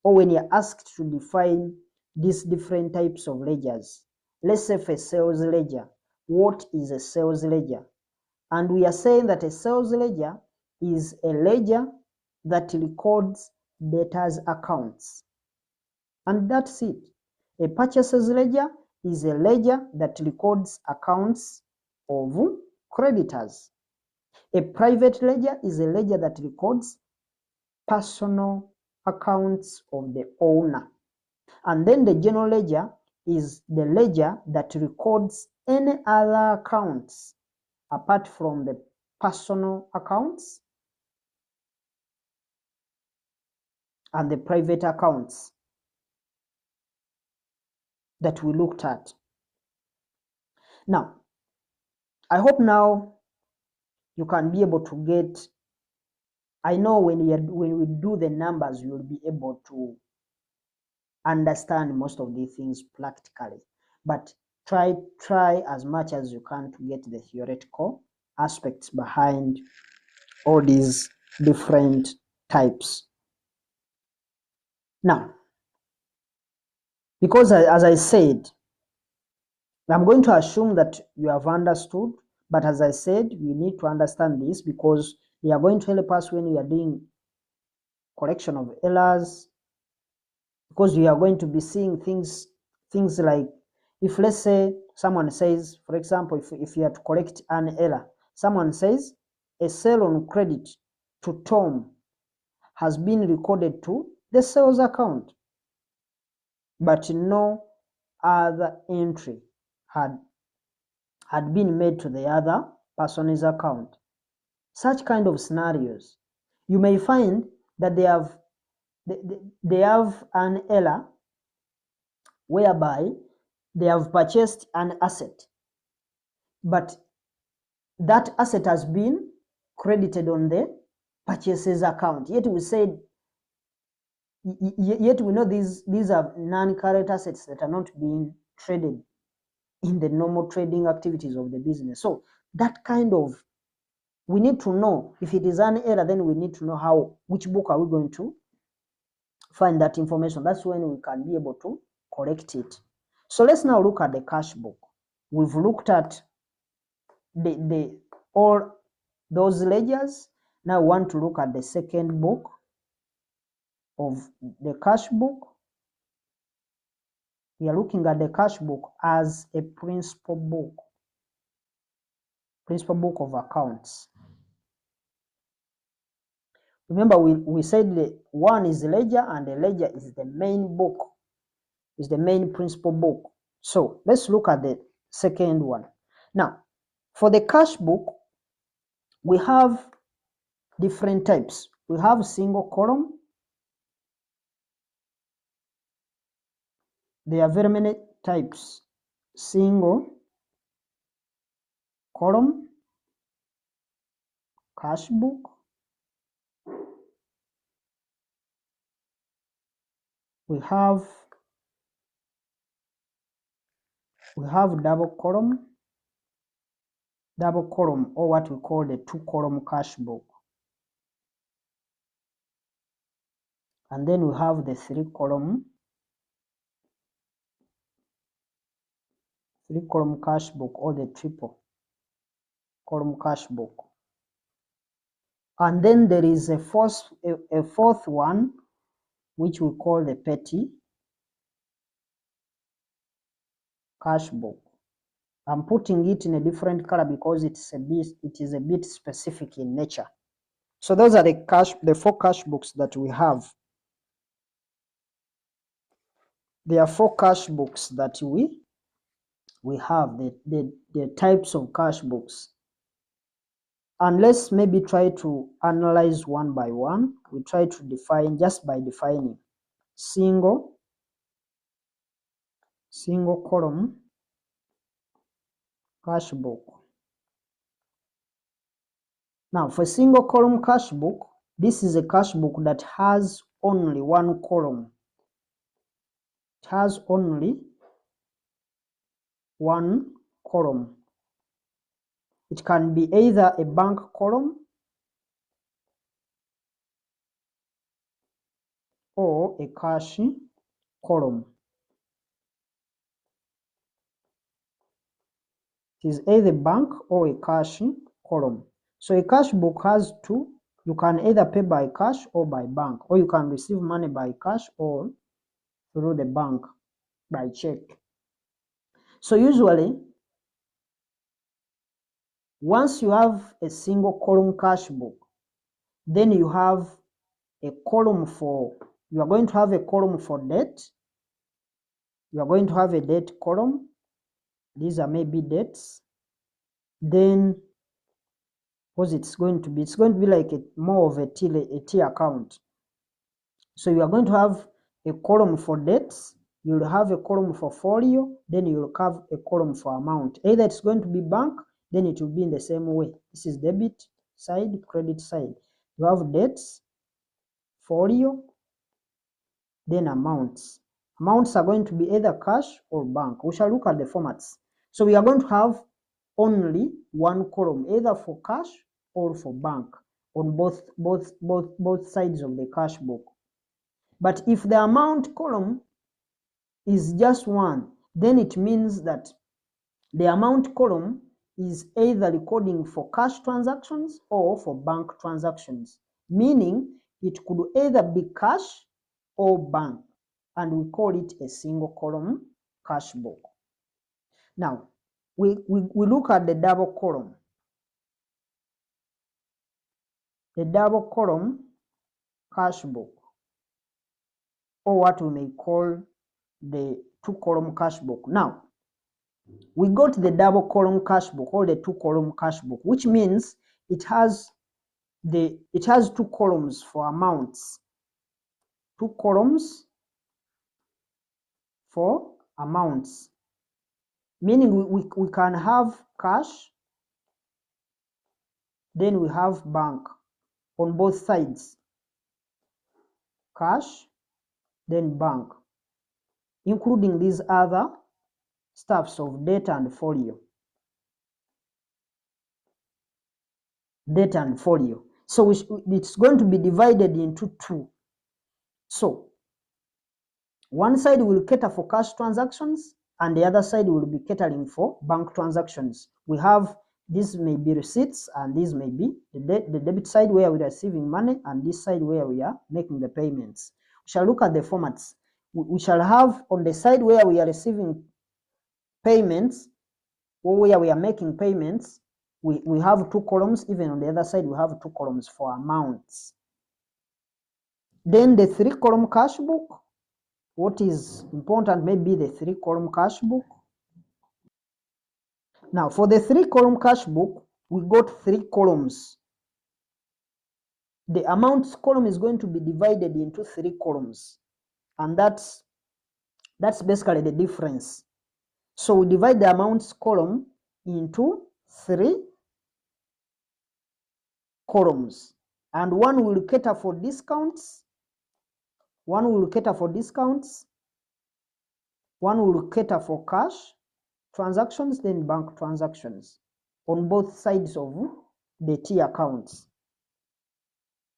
or when you are asked to define these different types of ledgers, let's say for a sales ledger, what is a sales ledger? And we are saying that a sales ledger is a ledger that records debtors' accounts. And that's it. A purchaser's ledger is a ledger that records accounts of creditors. A private ledger is a ledger that records personal accounts of the owner. And then the general ledger is the ledger that records any other accounts apart from the personal accounts and the private accounts that we looked at. Now, I hope now you can be able to get, I know when we do the numbers, you'll be able to understand most of these things practically, but try as much as you can to get the theoretical aspects behind all these different types. Now, because as I said, I'm going to assume that you have understood, but as I said, we need to understand this because they are going to help us when we are doing correction of errors, because we are going to be seeing things like, if let's say someone says, for example, if you have to correct an error, someone says a sale on credit to Tom has been recorded to the sales account, but no other entry had been made to the other person's account. Such kind of scenarios, you may find that they have an error whereby they have purchased an asset, but that asset has been credited on the purchases account. Yet we said, yet we know these are non-current assets that are not being traded in the normal trading activities of the business. So that kind of, we need to know if it is an error, then we need to know which book are we going to find that information. That's when we can be able to correct it. So let's now look at the cash book. We've looked at all those ledgers. Now we want to look at the second book of the cash book. We are looking at the cash book as a principal book of accounts. Remember, we said that one is the ledger, and the ledger is the main book, is the main principal book. So let's look at the second one. Now, for the cash book, we have different types. We have single column. There are very many types. Single column cash book. We have double column, or what we call the two-column cash book. And then we have the three-column cash book, or the triple-column cash book. And then there is a fourth one, which we call the petty cash book. I'm putting it in a different color because it is a bit specific in nature. So those are the four cash books that we have. There are four cash books that we have, the types of cash books. And let's maybe try to analyze one by one. We try to define just by defining single column cash book. Now, for single column cash book, this is a cash book that has only one column. It has only one column. It can be either a bank column or a cash column. It is either bank or a cash column. So a cash book has two. You can either pay by cash or by bank, or you can receive money by cash or through the bank by check. So usually, once you have a single column cash book, then you have a column for, you are going to have a column for debt. You are going to have a debt column. These are maybe debts. Then what it's going to be like more of a T account. So you are going to have a column for debts, you'll have a column for folio, then you'll have a column for amount. Either it's going to be bank, then it will be in the same way. This is debit side, credit side. You have debts, folio, then amounts. Amounts are going to be either cash or bank. We shall look at the formats. So we are going to have only one column, either for cash or for bank, on both sides of the cash book. But if the amount column is just one, then it means that the amount column is either recording for cash transactions or for bank transactions, meaning it could either be cash or bank, and we call it a single column cash book. Now, we look at the double column. The double column cash book, or what we may call the two-column cash book. Now, we got the double column cash book or the two-column cash book, which means it has two columns for amounts, two columns for amounts, meaning we can have cash, then we have bank on both sides, cash, then bank, including these other stuffs of debt and folio. Debt and folio. So it's going to be divided into two. So one side will cater for cash transactions and the other side will be catering for bank transactions. We have, these may be receipts and these may be the debit side where we are receiving money and this side where we are making the payments. We shall look at the formats. We shall have on the side where we are receiving payments or where we are making payments, we have two columns. Even on the other side, we have two columns for amounts. Then the three-column cash book. What is important may be the three-column cash book. Now, for the three-column cash book, we got three columns. The amounts column is going to be divided into three columns, and that's basically the difference. So we divide the amounts column into three columns, and one will cater for discounts, one will cater for discounts, one will cater for cash transactions, then bank transactions on both sides of the T accounts.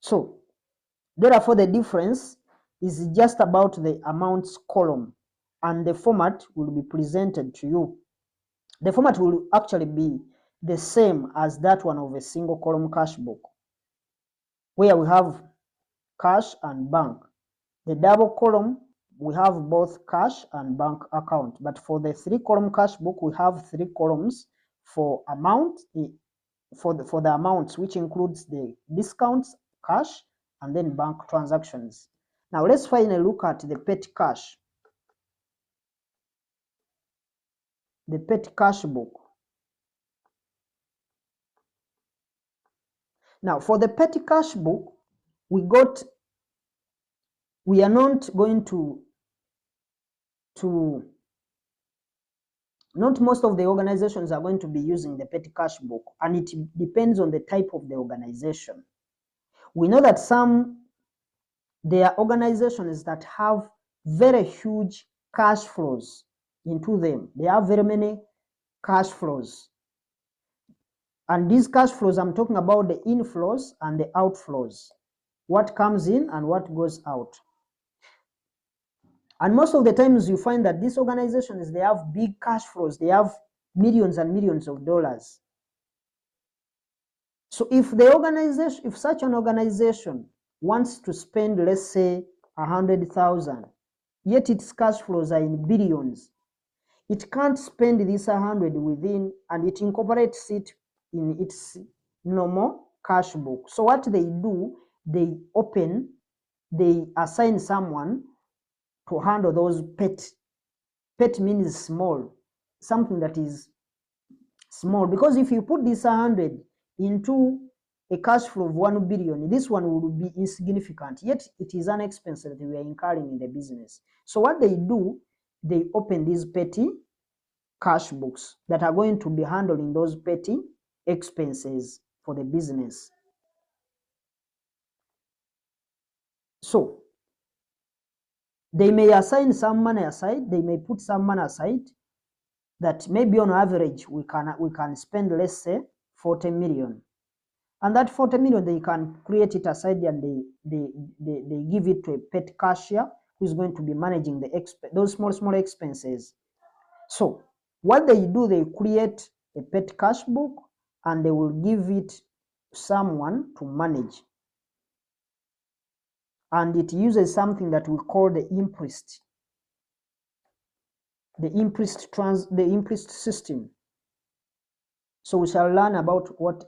So therefore the difference is just about the amounts column, and the format will be presented to you. The format will actually be the same as that one of a single column cash book, where we have cash and bank. The double column, we have both cash and bank account. But for the three-column cash book, we have three columns for amount, for the amounts, which includes the discounts, cash, and then bank transactions. Now let's finally look at the petty cash. The petty cash book. Now for the petty cash book, we are not going to not most of the organizations are going to be using the petty cash book, and it depends on the type of the organization. We know that there are organizations that have very huge cash flows into them. They have very many cash flows. And these cash flows, I'm talking about the inflows and the outflows. What comes in and what goes out. And most of the times you find that these organizations, they have big cash flows. They have millions and millions of dollars. So if the organization, if such an organization wants to spend, let's say, 100,000, yet its cash flows are in billions, it can't spend this 100 within, and it incorporates it in its normal cash book. So what they do, they assign someone to handle those pet. Pet means small, something that is small, because if you put this 100 into a cash flow of 1 billion, this one would be insignificant, yet it is an expense that we are incurring in the business. So what they do, they open these petty cash books that are going to be handling those petty expenses for the business. So they may assign some money aside, they may put some money aside that maybe on average we can spend, let's say, 40 million. And that 40 million, they can create it aside and they give it to a pet cashier who is going to be managing those small expenses. So what they do, they create a pet cash book and they will give it to someone to manage. And it uses something that we call the imprest. The imprest system. So we shall learn about what